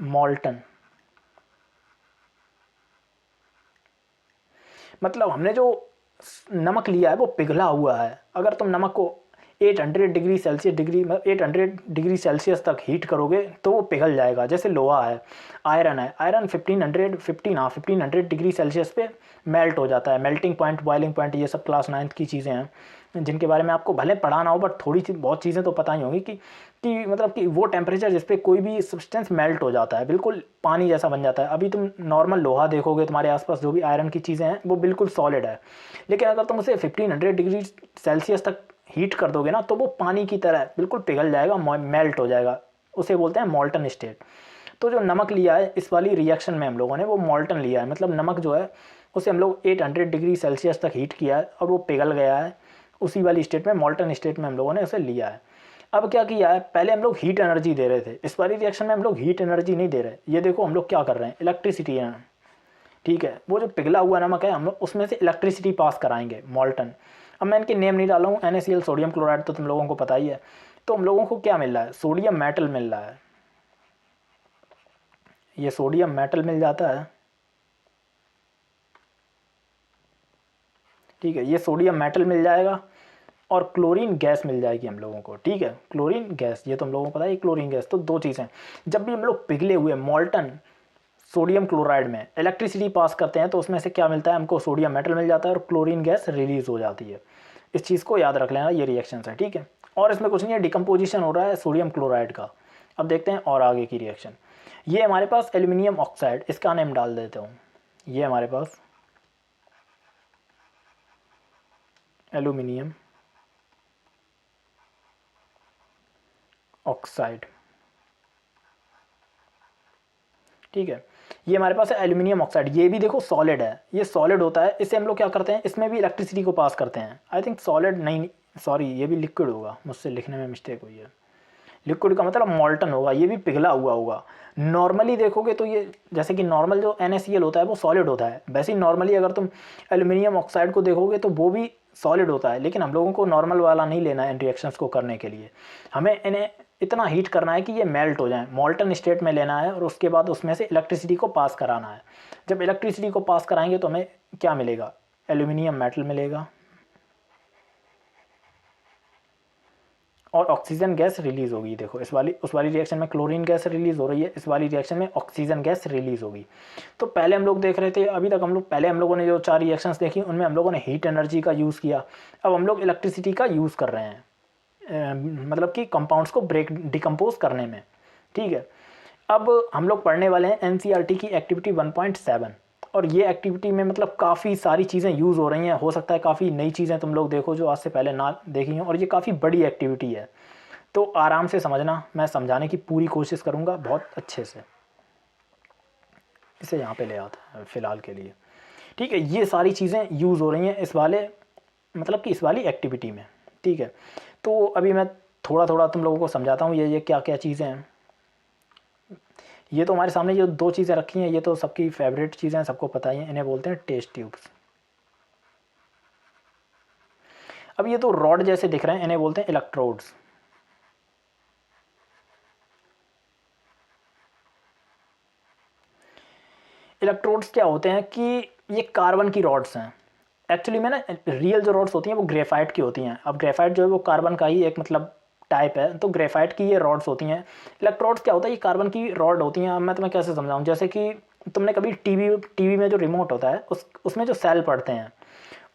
Speaker 1: मॉल्टन। मतलब हमने जो नमक लिया है वो पिघला हुआ है। अगर तुम नमक को 800 डिग्री सेल्सियस 800 डिग्री सेल्सियस तक हीट करोगे तो वो पिघल जाएगा। जैसे लोहा है, आयरन है, आयरन 1500 डिग्री सेल्सियस पे मेल्ट हो जाता है। मेल्टिंग पॉइंट, बॉइलिंग पॉइंट, ये सब क्लास 9th की चीज़ें हैं जिनके बारे में आपको भले पढ़ाना हो, बट थोड़ी सी बहुत चीज़ें तो पता ही होंगी कि मतलब कि वो टेम्परेचर जिस पे कोई भी सब्सटेंस मेल्ट हो जाता है, बिल्कुल पानी जैसा बन जाता है। अभी तुम नॉर्मल लोहा देखोगे, तुम्हारे आसपास जो भी आयरन की चीज़ें हैं वो बिल्कुल सॉलिड है, लेकिन अगर तुम उसे 1500 डिग्री सेल्सियस तक हीट कर दोगे ना तो वो पानी की तरह बिल्कुल पिघल जाएगा, मेल्ट हो जाएगा। उसे बोलते हैं मॉल्टन स्टेट। तो जो नमक लिया है इस वाली रिएक्शन में हम लोगों ने, वो मॉल्टन लिया है। मतलब नमक जो है उसे हम लोग 800 डिग्री सेल्सियस तक हीट किया है और वो पिघल गया है, उसी वाली स्टेट में, मॉल्टन स्टेट में हम लोगों ने उसे लिया है। अब क्या किया है, पहले हम लोग हीट एनर्जी दे रहे थे, इस वाली रिएक्शन में हम लोग हीट एनर्जी नहीं दे रहे। ये देखो हम लोग क्या कर रहे हैं, इलेक्ट्रिसिटी है, ठीक है, वो जो पिघला हुआ नमक है हम लोग उसमें से इलेक्ट्रिसिटी पास कराएंगे, मॉल्टन। अब मैं इनके नेम नहीं डाला हूँ, NaCl सोडियम क्लोराइड तो तुम लोगों को पता ही है। तो हम लोगों को क्या मिल रहा है, सोडियम मेटल मिल रहा है, ये सोडियम मेटल मिल जाता है, ठीक है, ये सोडियम मेटल मिल जाएगा और क्लोरीन गैस मिल जाएगी हम लोगों को, ठीक है, क्लोरीन गैस, ये तो हम लोगों को पता है क्लोरीन गैस। तो दो चीज़ें, जब भी हम लोग पिघले हुए मॉल्टन सोडियम क्लोराइड में इलेक्ट्रिसिटी पास करते हैं तो उसमें से क्या मिलता है हमको, सोडियम मेटल मिल जाता है और क्लोरीन गैस रिलीज हो जाती है। इस चीज़ को याद रख लेना, ये रिएक्शन है, ठीक है। और इसमें कुछ नहीं है, डिकम्पोजिशन हो रहा है सोडियम क्लोराइड का। अब देखते हैं और आगे की रिएक्शन। ये हमारे पास एल्यूमिनियम ऑक्साइड, इसका नेम डाल देता हूँ, ये हमारे पास एल्यूमिनियम ऑक्साइड, ठीक है, ये हमारे पास है एल्यूमिनियम ऑक्साइड। ये भी देखो सॉलिड है, ये सॉलिड होता है, इससे हम लोग क्या करते हैं, इसमें भी इलेक्ट्रिसिटी को पास करते हैं। आई थिंक सॉलिड नहीं, सॉरी ये भी लिक्विड होगा, मुझसे लिखने में मिस्टेक हुई है। लिक्विड का मतलब मॉल्टन होगा, ये भी पिघला हुआ होगा। नॉर्मली देखोगे तो ये जैसे कि नॉर्मल जो NaCl होता है वो सॉलिड होता है, वैसे ही नॉर्मली अगर तुम एल्यूमिनियम ऑक्साइड को देखोगे तो वो भी सॉलिड होता है, लेकिन हम लोगों को नॉर्मल वाला नहीं लेना है इन रिएक्शंस को करने के लिए। हमें इन्हें इतना हीट करना है कि ये मेल्ट हो जाए, मॉल्टन स्टेट में लेना है और उसके बाद उसमें से इलेक्ट्रिसिटी को पास कराना है। जब इलेक्ट्रिसिटी को पास कराएंगे तो हमें क्या मिलेगा, एल्यूमिनियम मेटल मिलेगा और ऑक्सीजन गैस रिलीज होगी। देखो इस वाली उस वाली रिएक्शन में क्लोरीन गैस रिलीज हो रही है, इस वाली रिएक्शन में ऑक्सीजन गैस रिलीज होगी। तो पहले हम लोग देख रहे थे, अभी तक हम लोग पहले हम लोगों ने जो 4 रिएक्शंस देखी उनमें हम लोगों ने हीट एनर्जी का यूज़ किया। अब हम लोग इलेक्ट्रिसिटी का यूज़ कर रहे हैं, मतलब कि कंपाउंड्स को ब्रेक डिकम्पोज करने में, ठीक है। अब हम लोग पढ़ने वाले हैं NCERT की एक्टिविटी 1.7 और ये एक्टिविटी में मतलब काफ़ी सारी चीज़ें यूज़ हो रही हैं। हो सकता है काफ़ी नई चीज़ें तुम लोग देखो जो आज से पहले ना देखी हों, और ये काफ़ी बड़ी एक्टिविटी है, तो आराम से समझना, मैं समझाने की पूरी कोशिश करूँगा बहुत अच्छे से। इसे यहाँ पे ले आता है फ़िलहाल के लिए, ठीक है। ये सारी चीज़ें यूज़ हो रही हैं इस वाले, मतलब कि इस वाली एक्टिविटी में, ठीक है। तो अभी मैं थोड़ा थोड़ा तुम लोगों को समझाता हूँ ये क्या क्या चीज़ें हैं। ये तो हमारे सामने जो 2 चीज़ें रखी हैं ये तो सबकी फेवरेट चीज़ें हैं, सबको पता ही है, इन्हें बोलते हैं टेस्ट ट्यूब्स। अब ये तो रॉड जैसे दिख रहे हैं, इन्हें बोलते हैं इलेक्ट्रोड्स। इलेक्ट्रोड्स क्या होते हैं कि ये कार्बन की रॉड्स हैं, एक्चुअली में ना रियल जो रॉड्स होती हैं वो ग्रेफाइट की होती हैं। अब ग्रेफाइट जो है वो कार्बन का ही एक मतलब टाइप है, तो ग्रेफाइट की ये रॉड्स होती हैं। इलेक्ट्रोड्स क्या होता है, ये कार्बन की रॉड होती हैं। अब मैं तुम्हें कैसे समझाऊं, जैसे कि तुमने कभी टीवी में जो रिमोट होता है उसमें जो सेल पड़ते हैं,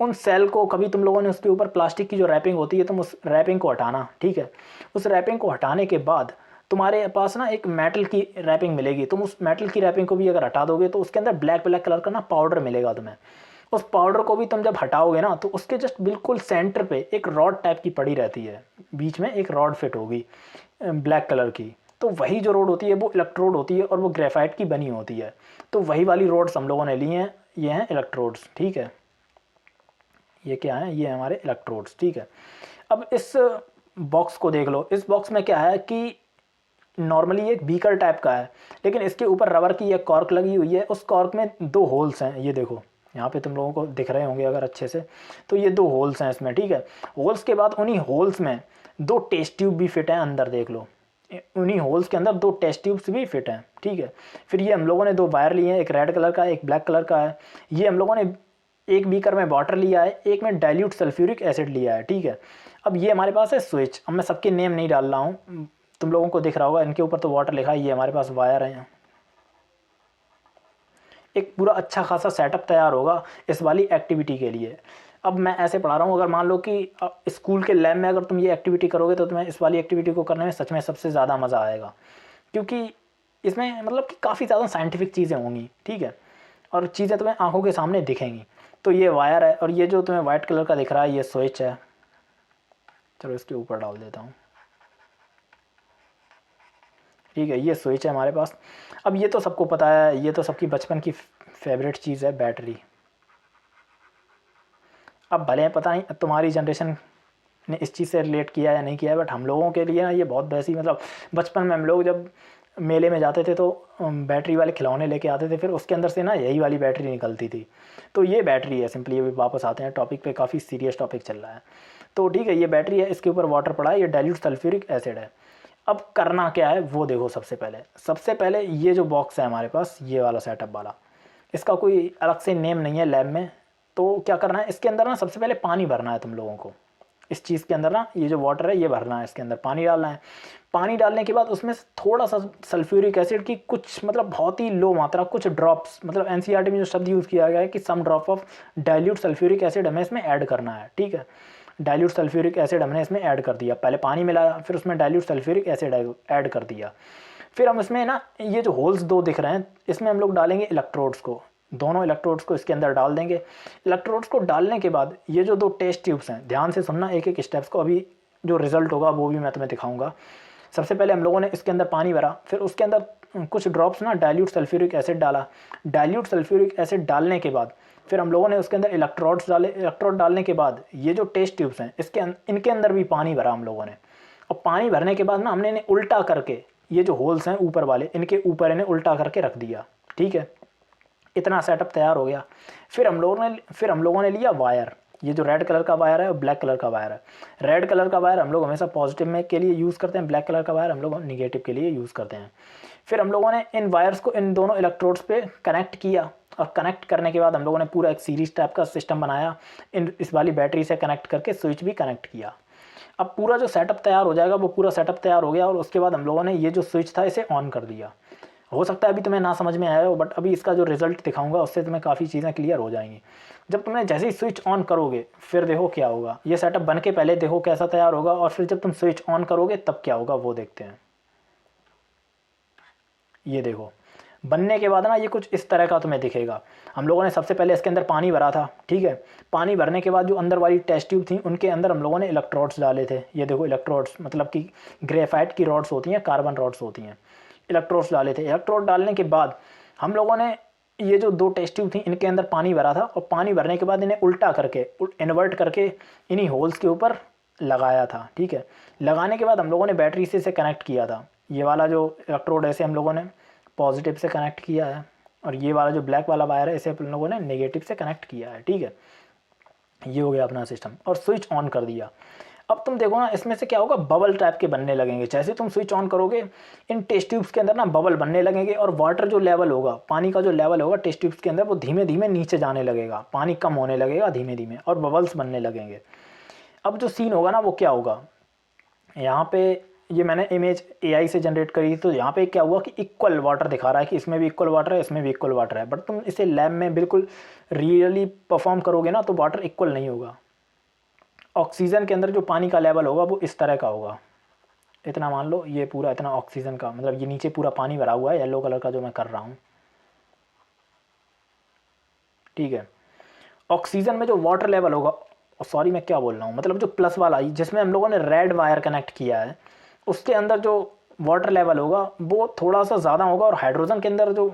Speaker 1: उन सेल को कभी तुम लोगों ने उसके ऊपर प्लास्टिक की जो रैपिंग होती है, तुम उस रैपिंग को हटाना, ठीक है। उस रैपिंग को हटाने के बाद तुम्हारे पास ना एक मेटल की रैपिंग मिलेगी। तुम उस मेटल की रैपिंग को भी अगर हटा दोगे तो उसके अंदर ब्लैक ब्लैक कलर का ना पाउडर मिलेगा तुम्हें। उस पाउडर को भी तुम जब हटाओगे ना तो उसके जस्ट बिल्कुल सेंटर पे एक रॉड टाइप की पड़ी रहती है, बीच में एक रॉड फिट होगी ब्लैक कलर की। तो वही जो रोड होती है वो इलेक्ट्रोड होती है और वो ग्रेफाइट की बनी होती है। तो वही वाली रोड्स हम लोगों ने ली हैं, ये हैं इलेक्ट्रोड्स, ठीक है। ये क्या है, ये हमारे इलेक्ट्रोड्स, ठीक है। अब इस बॉक्स को देख लो। इस बॉक्स में क्या है कि नॉर्मली एक बीकर टाइप का है, लेकिन इसके ऊपर रबर की एक कॉर्क लगी हुई है। उस कॉर्क में 2 होल्स हैं, ये देखो यहाँ पे तुम लोगों को दिख रहे होंगे अगर अच्छे से, तो ये 2 होल्स हैं इसमें, ठीक है। होल्स के बाद उन्हीं होल्स में 2 टेस्ट ट्यूब भी फिट हैं अंदर, देख लो। उन्हीं होल्स के अंदर 2 टेस्ट ट्यूब्स भी फिट हैं, ठीक है। फिर ये हम लोगों ने 2 वायर लिए हैं, एक रेड कलर का एक ब्लैक कलर का है। ये हम लोगों ने एक बीकर में वाटर लिया है, एक में डाइल्यूट सल्फ्यूरिक एसिड लिया है, ठीक है। अब ये हमारे पास है स्विच। अब मैं सबके नेम नहीं डाल रहा हूँ, तुम लोगों को दिख रहा होगा इनके ऊपर तो वाटर लिखा है। ये हमारे पास वायर है। एक पूरा अच्छा खासा सेटअप तैयार होगा इस वाली एक्टिविटी के लिए। अब मैं ऐसे पढ़ा रहा हूँ, अगर मान लो कि स्कूल के लैब में अगर तुम ये एक्टिविटी करोगे तो तुम्हें इस वाली एक्टिविटी को करने में सच में सबसे ज़्यादा मज़ा आएगा, क्योंकि इसमें मतलब कि काफ़ी ज़्यादा साइंटिफिक चीज़ें होंगी, ठीक है, और चीज़ें तुम्हें आंखों के सामने दिखेंगी। तो ये वायर है और ये जो तुम्हें वाइट कलर का दिख रहा है ये स्विच है। चलो इसके ऊपर डाल देता हूँ, ठीक है। ये स्विच है हमारे पास। अब ये तो सबको पता है, ये तो सबकी बचपन की फेवरेट चीज़ है, बैटरी। अब भले पता नहीं तुम्हारी जनरेशन ने इस चीज़ से रिलेट किया या नहीं किया है, बट हम लोगों के लिए ना ये बहुत वैसी मतलब बचपन में हम लोग जब मेले में जाते थे तो बैटरी वाले खिलौने लेके आते थे, फिर उसके अंदर से ना यही वाली बैटरी निकलती थी। तो ये बैटरी है सिंपली। अभी वापस आते हैं टॉपिक पे, काफ़ी सीरियस टॉपिक चल रहा है। तो ठीक है, ये बैटरी है, इसके ऊपर वाटर पड़ा है, ये डाइल्यूट सल्फ्यूरिक एसिड है। अब करना क्या है वो देखो। सबसे पहले ये जो बॉक्स है हमारे पास, ये वाला सेटअप वाला, इसका कोई अलग से नेम नहीं है लैब में। तो क्या करना है, इसके अंदर ना सबसे पहले पानी भरना है तुम लोगों को। इस चीज़ के अंदर ना ये जो वाटर है ये भरना है, इसके अंदर पानी डालना है। पानी डालने के बाद उसमें थोड़ा सा सल्फ्यूरिक एसिड की कुछ मतलब बहुत ही लो मात्रा, कुछ ड्रॉप्स, मतलब एनसीईआरटी में जो शब्द यूज़ किया गया है कि some drop of dilute sulphuric acid हमें इसमें ऐड करना है, ठीक है। डाइल्यूट सल्फ्यूरिक एसिड हमने इसमें ऐड कर दिया। पहले पानी मिलाया, फिर उसमें डाइल्यूट सल्फ्यूरिक एसिड ऐड कर दिया। फिर हम इसमें ना ये जो होल्स 2 दिख रहे हैं, इसमें हम लोग डालेंगे इलेक्ट्रोड्स को। दोनों इलेक्ट्रोड्स को इसके अंदर डाल देंगे। इलेक्ट्रोड्स को डालने के बाद ये जो 2 टेस्ट ट्यूब्स हैं, ध्यान से सुनना एक एक स्टेप्स को, अभी जो रिजल्ट होगा वो भी मैं तुम्हें दिखाऊंगा। सबसे पहले हम लोगों ने इसके अंदर पानी भरा, फिर उसके अंदर कुछ ड्रॉप्स ना डाइल्यूट सल्फ्यूरिक एसिड डाला। डाइल्यूट सल्फ्यूरिक एसिड डालने के बाद फिर हम लोगों ने उसके अंदर इलेक्ट्रोड्स डाले। इलेक्ट्रोड डालने के बाद ये जो टेस्ट ट्यूब्स हैं इनके अंदर भी पानी भरा हम लोगों ने। और पानी भरने के बाद ना हमने इन्हें उल्टा करके, ये जो होल्स हैं ऊपर वाले, इनके ऊपर इन्हें उल्टा करके रख दिया, ठीक है। इतना सेटअप तैयार हो गया। फिर हम लोगों ने लिया वायर। ये जो रेड कलर का वायर है और ब्लैक कलर का वायर है। रेड कलर का वायर हम लोग हमेशा पॉजिटिव में के लिए यूज़ करते हैं, ब्लैक कलर का वायर हम लोग निगेटिव के लिए यूज़ करते हैं। फिर हम लोगों ने इन वायर्स को इन दोनों इलेक्ट्रोड्स पे कनेक्ट किया, और कनेक्ट करने के बाद हम लोगों ने पूरा एक सीरीज टाइप का सिस्टम बनाया। इस वाली बैटरी से कनेक्ट करके स्विच भी कनेक्ट किया। अब पूरा जो सेटअप तैयार हो जाएगा, वो पूरा सेटअप तैयार हो गया, और उसके बाद हम लोगों ने ये जो स्विच था इसे ऑन कर दिया। हो सकता है अभी तुम्हें ना समझ में आया हो, बट अभी इसका जो रिजल्ट दिखाऊंगा उससे तुम्हें काफ़ी चीज़ें क्लियर हो जाएंगी। जब तुमने जैसे ही स्विच ऑन करोगे फिर देखो क्या होगा। ये सेटअप बन के पहले देखो कैसा तैयार होगा, और फिर जब तुम स्विच ऑन करोगे तब क्या होगा वो देखते हैं। ये देखो, बनने के बाद ना ये कुछ इस तरह का तुम्हें दिखेगा। हम लोगों ने सबसे पहले इसके अंदर पानी भरा था, ठीक है। पानी भरने के बाद जो अंदर वाली टेस्ट ट्यूब थी उनके अंदर हम लोगों ने इलेक्ट्रोड्स डाले थे। ये देखो इलेक्ट्रोड्स, मतलब कि ग्रेफाइट की रॉड्स होती हैं, कार्बन रॉड्स होती हैं। इलेक्ट्रोड्स डाले थे। इलेक्ट्रोड डालने के बाद हम लोगों ने ये जो 2 टेस्ट ट्यूब थी इनके अंदर पानी भरा था, और पानी भरने के बाद इन्हें उल्टा करके, इन्वर्ट करके इन्हीं होल्स के ऊपर लगाया था, ठीक है। लगाने के बाद हम लोगों ने बैटरी से इसे कनेक्ट किया था। ये वाला जो इलेक्ट्रोड ऐसे हम लोगों ने पॉजिटिव से कनेक्ट किया है, और ये वाला जो ब्लैक वाला वायर है इसे हम लोगों ने नेगेटिव से कनेक्ट किया है, ठीक है। ये हो गया अपना सिस्टम, और स्विच ऑन कर दिया। अब तुम देखो ना, इसमें से क्या होगा, बबल टाइप के बनने लगेंगे। जैसे तुम स्विच ऑन करोगे, इन टेस्ट ट्यूब्स के अंदर ना बबल बनने लगेंगे, और वाटर जो लेवल होगा, पानी का जो लेवल होगा टेस्ट ट्यूब्स के अंदर, वो धीमे धीमे नीचे जाने लगेगा, पानी कम होने लगेगा धीमे धीमे, और बबल्स बनने लगेंगे। अब जो सीन होगा ना वो क्या होगा, यहाँ पे ये मैंने इमेज एआई से जनरेट करी, तो यहाँ पे क्या हुआ कि इक्वल वाटर दिखा रहा है कि इसमें भी इक्वल वाटर है, इसमें भी इक्वल वाटर है। बट तुम इसे लैब में बिल्कुल रियली परफॉर्म करोगे ना, तो वाटर इक्वल नहीं होगा। ऑक्सीजन के अंदर जो पानी का लेवल होगा वो इस तरह का होगा, इतना मान लो, ये पूरा इतना ऑक्सीजन का, मतलब ये नीचे पूरा पानी भरा हुआ है येलो कलर का जो मैं कर रहा हूँ, ठीक है। ऑक्सीजन में जो वाटर लेवल होगा, सॉरी मैं क्या बोल रहा हूँ, मतलब जो प्लस वाला जिसमें हम लोगों ने रेड वायर कनेक्ट किया है, उसके अंदर जो वाटर लेवल होगा वो थोड़ा सा ज़्यादा होगा, और हाइड्रोजन के अंदर जो,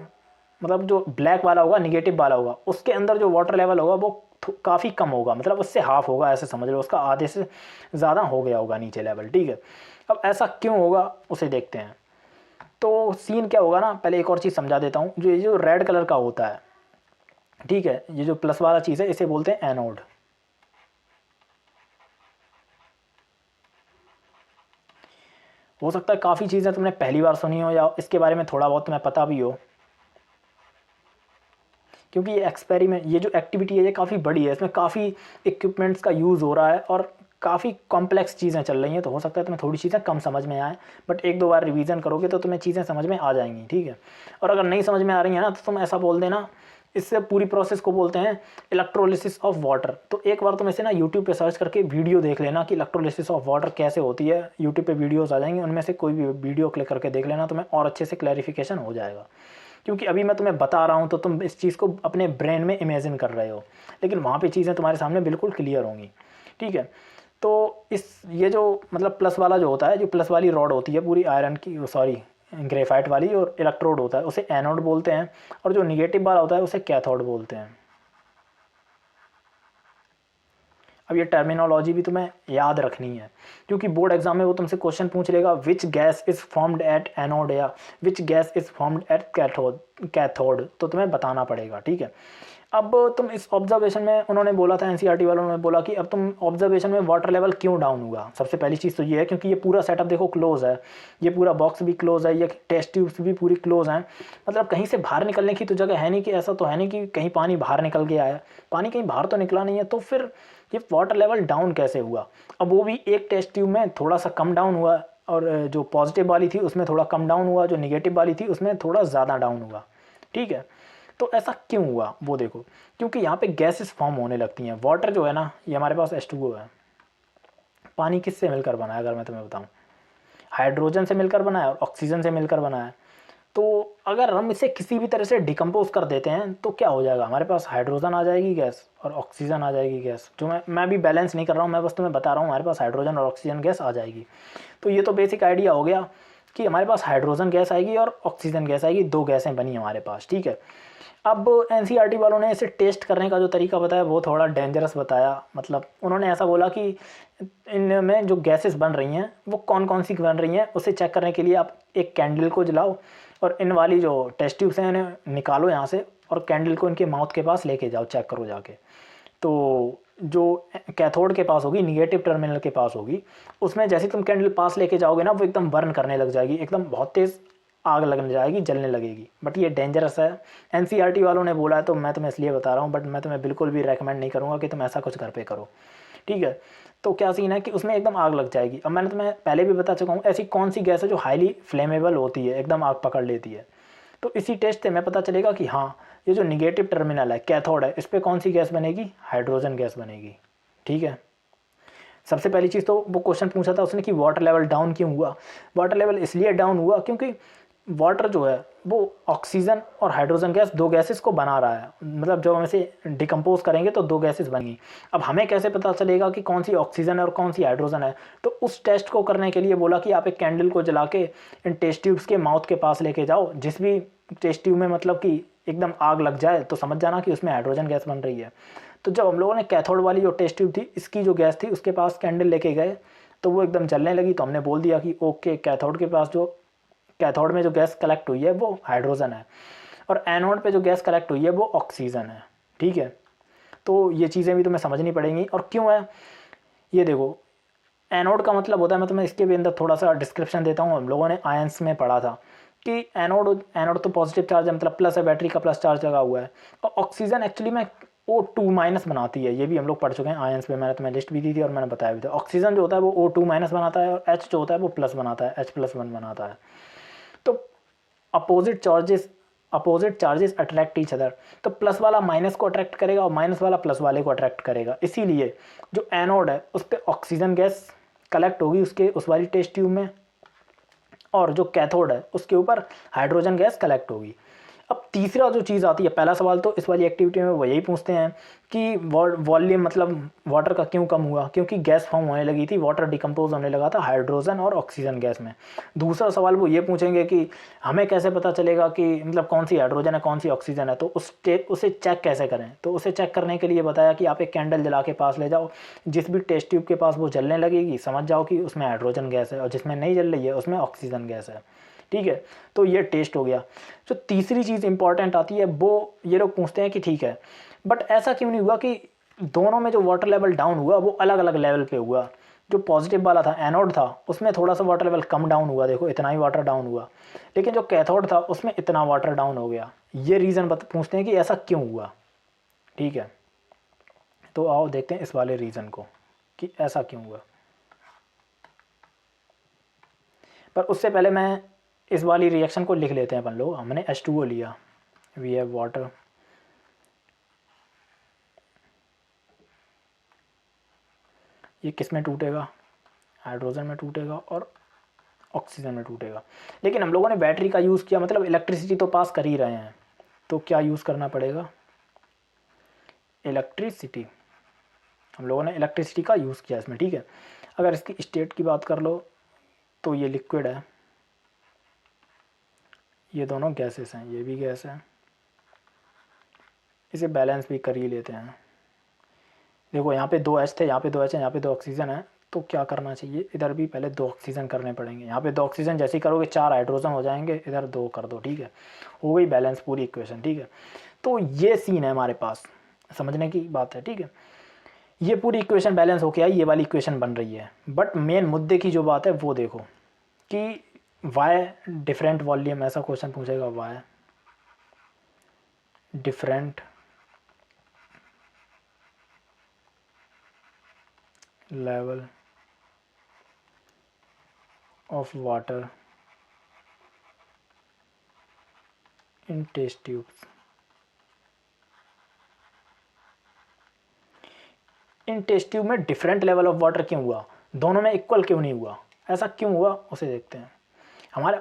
Speaker 1: मतलब जो ब्लैक वाला होगा, निगेटिव वाला होगा, उसके अंदर जो वाटर लेवल होगा वो काफ़ी कम होगा, मतलब उससे हाफ होगा, ऐसे समझ लो, उसका आधे से ज़्यादा हो गया होगा नीचे लेवल, ठीक है। अब ऐसा क्यों होगा उसे देखते हैं। तो सीन क्या होगा ना, पहले एक और चीज़ समझा देता हूँ। जो ये जो रेड कलर का होता है, ठीक है, ये जो प्लस वाला चीज़ है इसे बोलते हैं एनोड। हो सकता है काफ़ी चीज़ें तुमने पहली बार सुनी हो, या इसके बारे में थोड़ा बहुत तुम्हें पता भी हो, क्योंकि ये एक्सपेरिमेंट, ये जो एक्टिविटी है ये काफ़ी बड़ी है, इसमें काफ़ी इक्विपमेंट्स का यूज़ हो रहा है, और काफ़ी कॉम्प्लेक्स चीज़ें चल रही हैं। तो हो सकता है तुम्हें थोड़ी चीज़ें कम समझ में आए, बट एक दो बार रिवीजन करोगे तो तुम्हें चीज़ें समझ में आ जाएंगी, ठीक है। और अगर नहीं समझ में आ रही है ना, तो तुम ऐसा बोल देना, इससे पूरी प्रोसेस को बोलते हैं इलेक्ट्रोलिसिस ऑफ वाटर। तो एक बार तुम इसे ना यूट्यूब पे सर्च करके वीडियो देख लेना कि इलेक्ट्रोलिसिस ऑफ वाटर कैसे होती है। यूट्यूब पे वीडियोस आ जाएंगे, उनमें से कोई भी वीडियो क्लिक करके देख लेना, तुम्हें और अच्छे से क्लैरिफिकेशन हो जाएगा। क्योंकि अभी मैं तुम्हें बता रहा हूँ तो तुम इस चीज़ को अपने ब्रेन में इमेजिन कर रहे हो, लेकिन वहाँ पे चीज़ें तुम्हारे सामने बिल्कुल क्लियर होंगी, ठीक है। तो इस ये जो मतलब प्लस वाला जो होता है, जो प्लस वाली रॉड होती है पूरी आयरन की, सॉरी ग्रेफाइट वाली, और इलेक्ट्रोड होता है उसे एनोड बोलते हैं, और जो निगेटिव वाला होता है उसे कैथोड बोलते हैं। अब ये टर्मिनोलॉजी भी तुम्हें याद रखनी है, क्योंकि बोर्ड एग्जाम में वो तुमसे क्वेश्चन पूछ लेगा, which gas is formed at anode या which gas is formed at cathode, तो तुम्हें बताना पड़ेगा, ठीक है। अब तुम इस ऑब्जर्वेशन में, उन्होंने बोला था, एनसीईआरटी वालों ने बोला कि अब तुम ऑब्जर्वेशन में वाटर लेवल क्यों डाउन हुआ। सबसे पहली चीज़ तो ये है क्योंकि ये पूरा सेटअप देखो क्लोज है, ये पूरा बॉक्स भी क्लोज है, ये टेस्ट ट्यूब्स भी पूरी क्लोज हैं, मतलब कहीं से बाहर निकलने की तो जगह है नहीं, कि ऐसा तो है नहीं कि कहीं पानी बाहर निकल गया है, पानी कहीं बाहर तो निकला नहीं है, तो फिर ये वाटर लेवल डाउन कैसे हुआ। अब वो भी एक टेस्ट ट्यूब में थोड़ा सा कम डाउन हुआ, और जो पॉजिटिव वाली थी उसमें थोड़ा कम डाउन हुआ, जो निगेटिव वाली थी उसमें थोड़ा ज़्यादा डाउन हुआ, ठीक है। तो ऐसा क्यों हुआ वो देखो, क्योंकि यहाँ पे गैसेस फॉर्म होने लगती हैं। वाटर जो है ना, ये हमारे पास H2O है, पानी किससे मिलकर बना है अगर मैं तुम्हें बताऊँ, हाइड्रोजन से मिलकर बना है और ऑक्सीजन से मिलकर बना है। तो अगर हम इसे किसी भी तरह से डिकम्पोज कर देते हैं तो क्या हो जाएगा, हमारे पास हाइड्रोजन आ जाएगी गैस और ऑक्सीजन आ जाएगी गैस। जो मैं भी बैलेंस नहीं कर रहा हूँ, मैं बस तुम्हें बता रहा हूँ, हमारे पास हाइड्रोजन और ऑक्सीजन गैस आ जाएगी। तो ये तो बेसिक आइडिया हो गया कि हमारे पास हाइड्रोजन गैस आएगी और ऑक्सीजन गैस आएगी, दो गैसें बनी हमारे पास, ठीक है। अब एनसीईआरटी वालों ने इसे टेस्ट करने का जो तरीका बताया वो थोड़ा डेंजरस बताया। मतलब उन्होंने ऐसा बोला कि इनमें जो गैसेस बन रही हैं वो कौन कौन सी बन रही हैं, उसे चेक करने के लिए आप एक कैंडल को जलाओ, और इन वाली जो टेस्ट ट्यूब्स हैं इन्हें निकालो यहाँ से, और कैंडल को इनके माउथ के पास लेके जाओ, चेक करो जाके। तो जो कैथोड के पास होगी, निगेटिव टर्मिनल के पास होगी, उसमें जैसे तुम कैंडल पास लेके जाओगे ना, वो एकदम बर्न करने लग जाएगी, एकदम बहुत तेज़ आग लगने जाएगी, जलने लगेगी। बट ये डेंजरस है, एनसीईआरटी वालों ने बोला है, तो मैं तुम्हें इसलिए बता रहा हूँ, बट मैं तुम्हें बिल्कुल भी रेकमेंड नहीं करूँगा कि तुम ऐसा कुछ घर पे करो, ठीक है। तो क्या सीन है कि उसमें एकदम आग लग जाएगी। अब मैंने तुम्हें पहले भी बता चुका हूँ ऐसी कौन सी गैस है जो हाईली फ्लेमेबल होती है, एकदम आग पकड़ लेती है। तो इसी टेस्ट से मैं पता चलेगा कि हाँ, ये जो निगेटिव टर्मिनल है, कैथोड है, इस पर कौन सी गैस बनेगी, हाइड्रोजन गैस बनेगी, ठीक है। सबसे पहली चीज़ तो वो क्वेश्चन पूछा था उसने कि वाटर लेवल डाउन क्यों हुआ। वाटर लेवल इसलिए डाउन हुआ क्योंकि वाटर जो है वो ऑक्सीजन और हाइड्रोजन गैस, दो गैसेस को बना रहा है। मतलब जब हम इसे डिकम्पोज करेंगे तो दो गैसेस बनेंगी। अब हमें कैसे पता चलेगा कि कौन सी ऑक्सीजन है और कौन सी हाइड्रोजन है। तो उस टेस्ट को करने के लिए बोला कि आप एक कैंडल को जला के इन टेस्ट ट्यूब्स के माउथ के पास लेके जाओ, जिस भी टेस्ट ट्यूब में मतलब कि एकदम आग लग जाए तो समझ जाना कि उसमें हाइड्रोजन गैस बन रही है। तो जब हम लोगों ने कैथोड वाली जो टेस्ट ट्यूब थी, इसकी जो गैस थी, उसके पास कैंडल लेके गए तो वो एकदम जलने लगी। तो हमने बोल दिया कि ओके, कैथोड के पास जो, कैथोड में जो गैस कलेक्ट हुई है वो हाइड्रोजन है, और एनोड पे जो गैस कलेक्ट हुई है वो ऑक्सीजन है, ठीक है। तो ये चीज़ें भी तुम्हें समझनी पड़ेंगी। और क्यों है ये देखो, एनोड का मतलब होता है, मैं तुम्हें इसके भी अंदर थोड़ा सा डिस्क्रिप्शन देता हूँ। हम लोगों ने आयंस में पढ़ा था कि एनोड एनोड तो पॉजिटिव चार्ज है, मतलब प्लस है, बैटरी का प्लस चार्ज लगा हुआ है। और ऑक्सीजन एक्चुअली में O2 माइनस बनाती है, ये भी हम लोग पढ़ चुके हैं आयंस में, मैंने तुम्हें लिस्ट भी दी थी और मैंने बताया भी था। ऑक्सीजन जो होता है वो O2 माइनस बनाता है और H जो होता है वो प्लस बनाता है, H+1 बनाता है। तो opposite charges attract each other, तो प्लस वाला माइनस को अट्रैक्ट करेगा और माइनस वाला प्लस वाले को अट्रैक्ट करेगा। इसीलिए जो एनोड है उस पर ऑक्सीजन गैस कलेक्ट होगी उसके उस वाली टेस्ट ट्यूब में, और जो कैथोड है उसके ऊपर हाइड्रोजन गैस कलेक्ट होगी। अब तीसरा जो चीज़ आती है, पहला सवाल तो इस वाली एक्टिविटी में वो यही पूछते हैं कि वॉल्यूम मतलब वाटर का क्यों कम हुआ, क्योंकि गैस फॉर्म होने लगी थी, वाटर डिकम्पोज होने लगा था हाइड्रोजन और ऑक्सीजन गैस में। दूसरा सवाल वो ये पूछेंगे कि हमें कैसे पता चलेगा कि मतलब कौन सी हाइड्रोजन है कौन सी ऑक्सीजन है, तो उसे चेक कैसे करें। तो उसे चेक करने के लिए बताया कि आप एक कैंडल जला के पास ले जाओ, जिस भी टेस्ट ट्यूब के पास वो जलने लगेगी समझ जाओ कि उसमें हाइड्रोजन गैस है, और जिसमें नहीं जल रही है उसमें ऑक्सीजन गैस है। ठीक है, तो ये टेस्ट हो गया। जो तीसरी चीज़ इंपॉर्टेंट आती है वो ये लोग पूछते हैं कि ठीक है बट ऐसा क्यों नहीं हुआ कि दोनों में जो वाटर लेवल डाउन हुआ वो अलग अलग लेवल पे हुआ। जो पॉजिटिव वाला था एनोड था उसमें थोड़ा सा वाटर लेवल कम डाउन हुआ, देखो इतना ही वाटर डाउन हुआ, लेकिन जो कैथोड था उसमें इतना वाटर डाउन हो गया। ये रीज़न पूछते हैं कि ऐसा क्यों हुआ। ठीक है, तो आओ देखते हैं इस वाले रीज़न को कि ऐसा क्यों हुआ। पर उससे पहले मैं इस वाली रिएक्शन को लिख लेते हैं अपन लोग। हमने H2O लिया, वी हैव वाटर, ये किस में टूटेगा, हाइड्रोजन में टूटेगा और ऑक्सीजन में टूटेगा। लेकिन हम लोगों ने बैटरी का यूज़ किया, मतलब इलेक्ट्रिसिटी तो पास कर ही रहे हैं, तो क्या यूज़ करना पड़ेगा, इलेक्ट्रिसिटी। हम लोगों ने इलेक्ट्रिसिटी का यूज़ किया इसमें। ठीक है, अगर इसकी स्टेट की बात कर लो तो ये लिक्विड है, ये दोनों गैसेस हैं, ये भी गैस है, इसे बैलेंस भी कर ही लेते हैं। देखो यहाँ पे 2 H थे, यहाँ पे 2 H है, यहाँ पे 2 ऑक्सीजन है, तो क्या करना चाहिए, इधर भी पहले 2 ऑक्सीजन करने पड़ेंगे। यहाँ पे 2 ऑक्सीजन जैसे ही करोगे 4 हाइड्रोजन हो जाएंगे, इधर 2 कर दो। ठीक है, हो गई बैलेंस पूरी इक्वेशन। ठीक है, तो ये सीन है हमारे पास, समझने की बात है। ठीक है, ये पूरी इक्वेशन बैलेंस होके आई, ये वाली इक्वेशन बन रही है। बट मेन मुद्दे की जो बात है वो देखो कि वाई डिफरेंट वॉल्यूम, ऐसा क्वेश्चन पूछेगा, why different level of water in test tubes, इन टेस्ट ट्यूब में डिफरेंट लेवल ऑफ वाटर क्यों हुआ, दोनों में इक्वल क्यों नहीं हुआ, ऐसा क्यों हुआ उसे देखते हैं हमारे।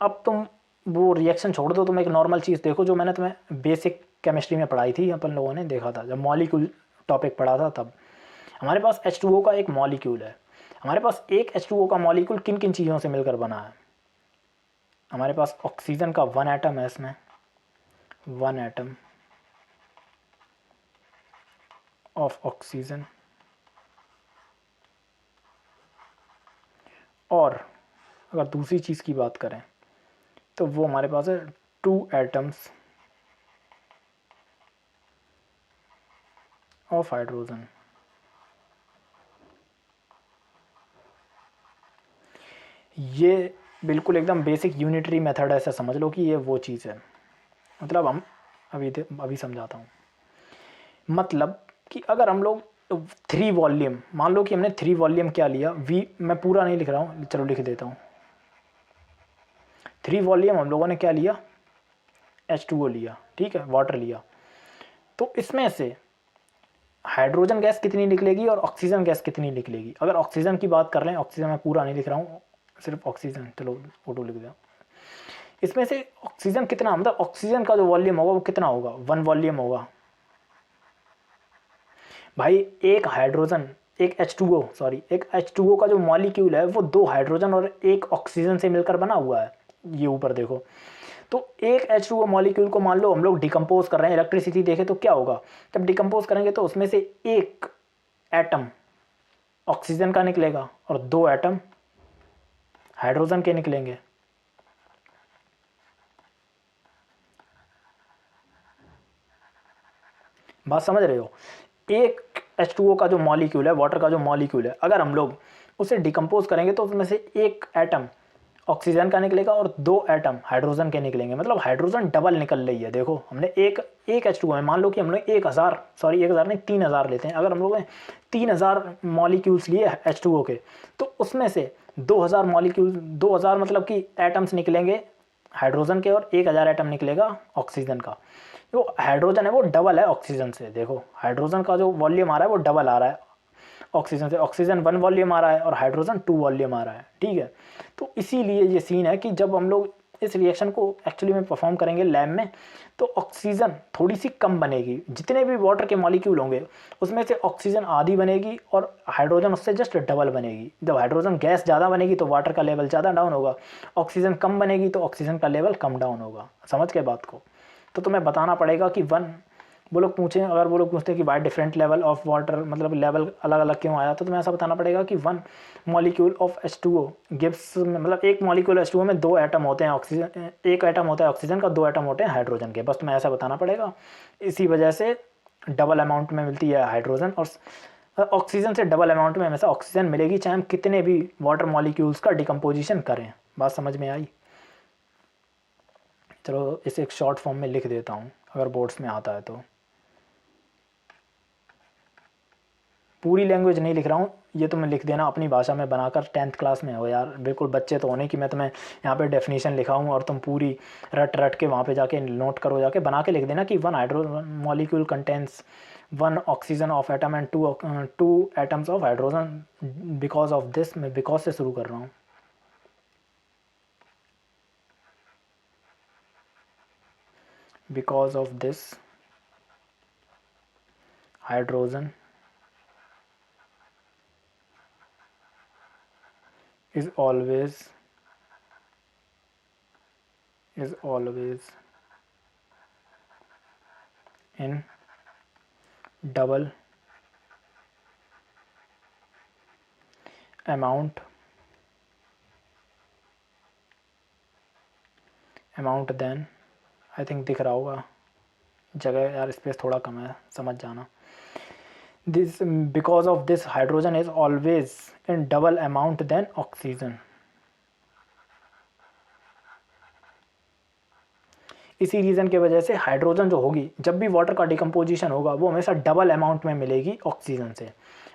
Speaker 1: अब तुम वो रिएक्शन छोड़ दो, तुम एक नॉर्मल चीज़ देखो जो मैंने तुम्हें बेसिक केमिस्ट्री में पढ़ाई थी, अपन लोगों ने देखा था जब मॉलिक्यूल टॉपिक पढ़ा था तब। हमारे पास H2O का एक मॉलिक्यूल है, हमारे पास एक H2O का मॉलिक्यूल किन किन चीज़ों से मिलकर बना है। हमारे पास ऑक्सीजन का 1 एटम है, इसमें 1 एटम ऑफ ऑक्सीजन, और अगर दूसरी चीज़ की बात करें तो वो हमारे पास है 2 एटम्स ऑफ हाइड्रोजन। ये बिल्कुल एकदम बेसिक यूनिटरी मेथड है, ऐसा समझ लो कि ये वो चीज़ है। मतलब हम अभी समझाता हूँ। मतलब कि अगर हम लोग 3 वॉल्यूम, मान लो कि हमने 3 वॉल्यूम क्या लिया, वी, मैं पूरा नहीं लिख रहा हूँ, चलो लिख देता हूँ। 3 वॉल्यूम हम लोगों ने क्या लिया, H2O लिया, ठीक है, वाटर लिया। तो इसमें से हाइड्रोजन गैस कितनी निकलेगी और ऑक्सीजन गैस कितनी निकलेगी। अगर ऑक्सीजन की बात कर रहे हैं, ऑक्सीजन मैं पूरा नहीं लिख रहा हूँ, सिर्फ ऑक्सीजन, चलो फोटो लिख दिया। इसमें से ऑक्सीजन कितना, मतलब ऑक्सीजन का जो वॉल्यूम होगा वो कितना होगा, 1 वॉल्यूम होगा। भाई एक हाइड्रोजन, एक H2O का जो मॉलिक्यूल है वो 2 हाइड्रोजन और 1 ऑक्सीजन से मिलकर बना हुआ है। ये ऊपर देखो, तो एक H2O मॉलिक्यूल को मान लो हम लोग डिकम्पोज कर रहे हैं, इलेक्ट्रिसिटी देखें तो क्या होगा, जब डिकम्पोज करेंगे तो उसमें से एक एटम ऑक्सीजन का निकलेगा और 2 एटम हाइड्रोजन के निकलेंगे। बात समझ रहे हो। एक H2O का जो मॉलिक्यूल है, वाटर का जो मॉलिक्यूल है, अगर हम लोग उसे डिकम्पोज करेंगे तो उसमें से एक एटम ऑक्सीजन का निकलेगा और 2 एटम हाइड्रोजन के निकलेंगे, मतलब हाइड्रोजन डबल निकल रही है। देखो हमने एक H2O है, मान लो कि हम लोग 1000 नहीं 3000 लेते हैं, अगर हम लोग ने 3000 मॉलिक्यूल्स लिए H2O के, तो उसमें से 2000 मॉलिक्यूल 2000 मतलब कि एटम्स निकलेंगे हाइड्रोजन के और 1000 एटम निकलेगा ऑक्सीजन का। जो हाइड्रोजन है वो डबल है ऑक्सीजन से, देखो हाइड्रोजन का जो वॉल्यूम आ रहा है वो डबल आ रहा है ऑक्सीजन से। ऑक्सीजन 1 वॉल्यूम आ रहा है और हाइड्रोजन 2 वॉल्यूम आ रहा है, ठीक है। तो इसीलिए ये सीन है कि जब हम लोग इस रिएक्शन को एक्चुअली में परफॉर्म करेंगे लैब में, तो ऑक्सीजन थोड़ी सी कम बनेगी। जितने भी वाटर के मॉलिक्यूल होंगे उसमें से ऑक्सीजन आधी बनेगी और हाइड्रोजन उससे जस्ट डबल बनेगी। जब हाइड्रोजन गैस ज़्यादा बनेगी तो वाटर का लेवल ज़्यादा डाउन होगा, ऑक्सीजन कम बनेगी तो ऑक्सीजन का लेवल कम डाउन होगा। समझ के बात को? तो तुम्हें बताना पड़ेगा कि वो लोग पूछें, अगर वो लोग पूछते हैं कि why different level of water, मतलब लेवल अलग अलग क्यों आया, तो तुम्हें ऐसा बताना पड़ेगा कि 1 मॉलिक्यूल ऑफ H2O गिव्स, मतलब एक मॉलिक्यूल H2O में 2 एटम होते हैं ऑक्सीजन, एक एटम होता है ऑक्सीजन का, 2 एटम होते हैं हाइड्रोजन के। बस तुम्हें ऐसा बताना पड़ेगा। इसी वजह से डबल अमाउंट में मिलती है हाइड्रोजन, और ऑक्सीजन से डबल अमाउंट में हमेशा ऑक्सीजन मिलेगी, चाहे हम कितने भी वाटर मॉलिक्यूल्स का डिकम्पोजिशन करें। बात समझ में आई? चलो इसे एक शॉर्ट फॉर्म में लिख देता हूँ, अगर बोर्ड्स में आता है तो। पूरी लैंग्वेज नहीं लिख रहा हूँ, ये तुम्हें लिख देना अपनी भाषा में बनाकर। 10th क्लास में हो यार, बिल्कुल बच्चे तो होने कि मैं तुम्हें यहाँ पे डेफिनेशन लिखाऊँ और तुम पूरी रट के वहाँ पे जाके नोट करो, जाके बना के लिख देना कि 1 hydrogen molecule contains 1 oxygen of atom and 2 atoms of hydrogen because of this. मैं बिकॉज से शुरू कर रहा हूँ। Because of this hydrogen is always in double amount then, I think दिख रहा होगा, जगह यार स्पेस थोड़ा कम है, समझ जाना। This because of this hydrogen is always in double amount than oxygen. इसी रीज़न के वजह से हाइड्रोजन जो होगी, जब भी वाटर का डिकम्पोजिशन होगा वो हमेशा डबल अमाउंट में मिलेगी ऑक्सीजन से,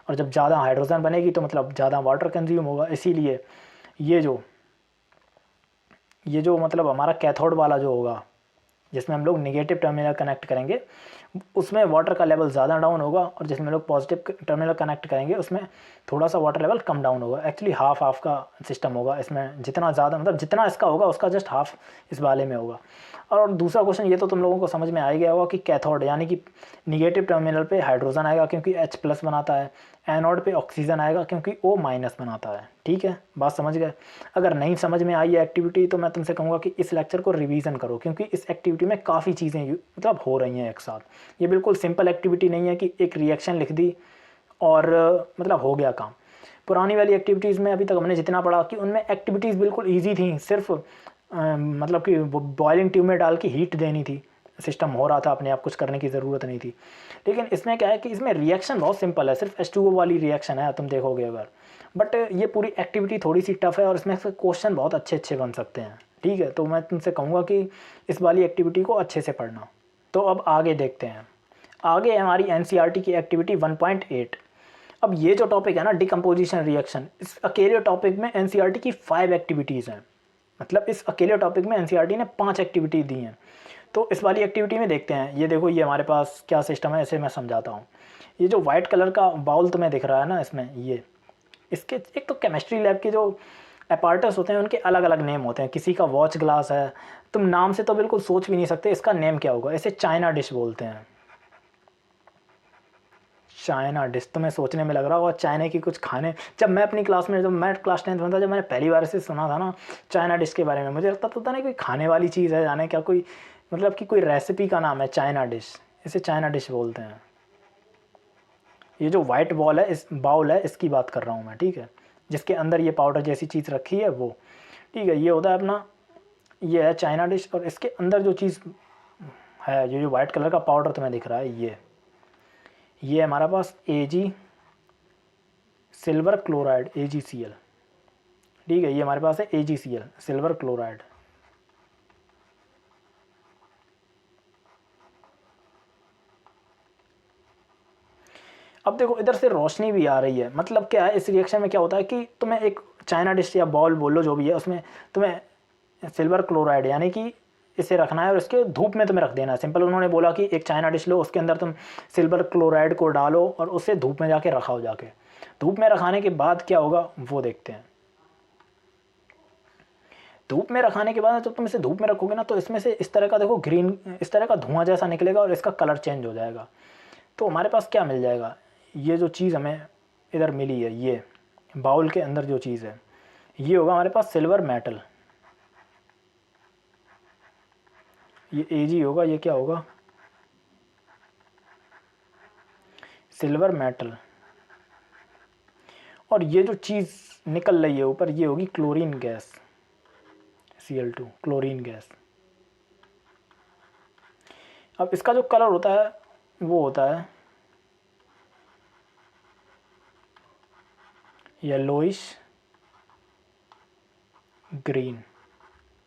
Speaker 1: और जब ज़्यादा हाइड्रोजन बनेगी तो मतलब ज़्यादा वाटर कंज्यूम होगा। इसीलिए ये जो मतलब हमारा कैथोड वाला जो होगा, जिसमें हम लोग निगेटिव टर्मिनल कनेक्ट करेंगे, उसमें वाटर का लेवल ज़्यादा डाउन होगा, और जिसमें लोग पॉजिटिव टर्मिनल कनेक्ट करेंगे उसमें थोड़ा सा वाटर लेवल कम डाउन होगा। एक्चुअली हाफ का सिस्टम होगा इसमें, जितना ज़्यादा मतलब जितना इसका होगा उसका जस्ट हाफ इस वाले में होगा। और दूसरा क्वेश्चन ये तो तुम लोगों को समझ में आ ही गया होगा कि कैथोड यानी कि निगेटिव टर्मिनल पे हाइड्रोजन आएगा क्योंकि H+ बनाता है, एनोड पे ऑक्सीजन आएगा क्योंकि O- बनाता है। ठीक है, बात समझ गए? अगर नहीं समझ में आई है एक्टिविटी तो मैं तुमसे कहूँगा कि इस लेक्चर को रिवीजन करो, क्योंकि इस एक्टिविटी में काफ़ी चीज़ें मतलब हो रही हैं एक साथ। ये बिल्कुल सिंपल एक्टिविटी नहीं है कि एक रिएक्शन लिख दी और मतलब हो गया काम। पुरानी वाली एक्टिविटीज़ में अभी तक हमने जितना पढ़ा कि उनमें एक्टिविटीज़ बिल्कुल ईजी थी, सिर्फ मतलब कि बॉइलिंग ट्यूब में डाल के हीट देनी थी, सिस्टम हो रहा था अपने आप, कुछ करने की ज़रूरत नहीं थी। लेकिन इसमें क्या है कि इसमें रिएक्शन बहुत सिंपल है, सिर्फ H2O वाली रिएक्शन है, तुम देखोगे अगर। बट ये पूरी एक्टिविटी थोड़ी सी टफ है और इसमें से क्वेश्चन बहुत अच्छे अच्छे बन सकते हैं। ठीक है, तो मैं तुमसे कहूँगा कि इस वाली एक्टिविटी को अच्छे से पढ़ना। तो अब आगे देखते हैं। आगे हमारी NCERT की एक्टिविटी 1.8। अब ये जो टॉपिक है ना, डिकम्पोजिशन रिएक्शन, इस अकेले टॉपिक में NCERT की 5 एक्टिविटीज़ हैं। मतलब इस अकेले टॉपिक में NCERT ने 5 एक्टिविटी दी हैं। तो इस वाली एक्टिविटी में देखते हैं। ये देखो, ये हमारे पास क्या सिस्टम है, इसे मैं समझाता हूँ। ये जो वाइट कलर का बाउल तुम्हें दिख रहा है ना, इसमें ये इसके एक तो केमिस्ट्री लैब के जो अपार्टस होते हैं उनके अलग अलग नेम होते हैं। किसी का वॉच ग्लास है, तुम नाम से तो बिल्कुल सोच भी नहीं सकते इसका नेम क्या होगा। इसे चाइना डिश बोलते हैं। चाइना डिश तुम्हें सोचने में लग रहा होगा चाइना की कुछ खाने। जब मैं अपनी क्लास में, जब मैं क्लास 10th में था, जब मैंने पहली बार से सुना था ना चाइना डिश के बारे में, मुझे लगता था नहीं कोई खाने वाली चीज़ है, जाने क्या कोई मतलब कि कोई रेसिपी का नाम है चाइना डिश। इसे चाइना डिश बोलते हैं। ये जो वाइट बॉल है, इस बाउल है, इसकी बात कर रहा हूँ मैं। ठीक है, जिसके अंदर ये पाउडर जैसी चीज़ रखी है वो। ठीक है, ये होता है अपना, ये है चाइना डिश। और इसके अंदर जो चीज़ है, ये जो वाइट कलर का पाउडर तुम्हें दिख रहा है, ये है हमारा पास सिल्वर क्लोराइड AgCl, ठीक है, ये हमारे पास है AgCl सिल्वर क्लोराइड। अब देखो इधर से रोशनी भी आ रही है, मतलब क्या है, इस रिएक्शन में क्या होता है कि तुम्हें एक चाइना डिश या बॉल बोल लो जो भी है, उसमें तुम्हें सिल्वर क्लोराइड यानी कि इसे रखना है और इसके धूप में तुम्हें रख देना है। सिंपल उन्होंने बोला कि एक चाइना डिश लो, उसके अंदर तुम सिल्वर क्लोराइड को डालो और उसे धूप में जाके रखाओ, जाके धूप में रखाने के बाद क्या होगा वो देखते हैं। धूप में रखाने के बाद जब तुम इसे धूप में रखोगे ना तो इसमें से इस तरह का देखो ग्रीन, इस तरह का धुआं जैसा निकलेगा और इसका कलर चेंज हो जाएगा। तो हमारे पास क्या मिल जाएगा, ये जो चीज़ हमें इधर मिली है, ये बाउल के अंदर जो चीज़ है ये होगा हमारे पास सिल्वर मेटल, ये Ag होगा, ये क्या होगा सिल्वर मेटल। और ये जो चीज़ निकल रही है ऊपर ये होगी chlorine gas, Cl2 chlorine gas. अब इसका जो कलर होता है वो होता है येलोइश ग्रीन,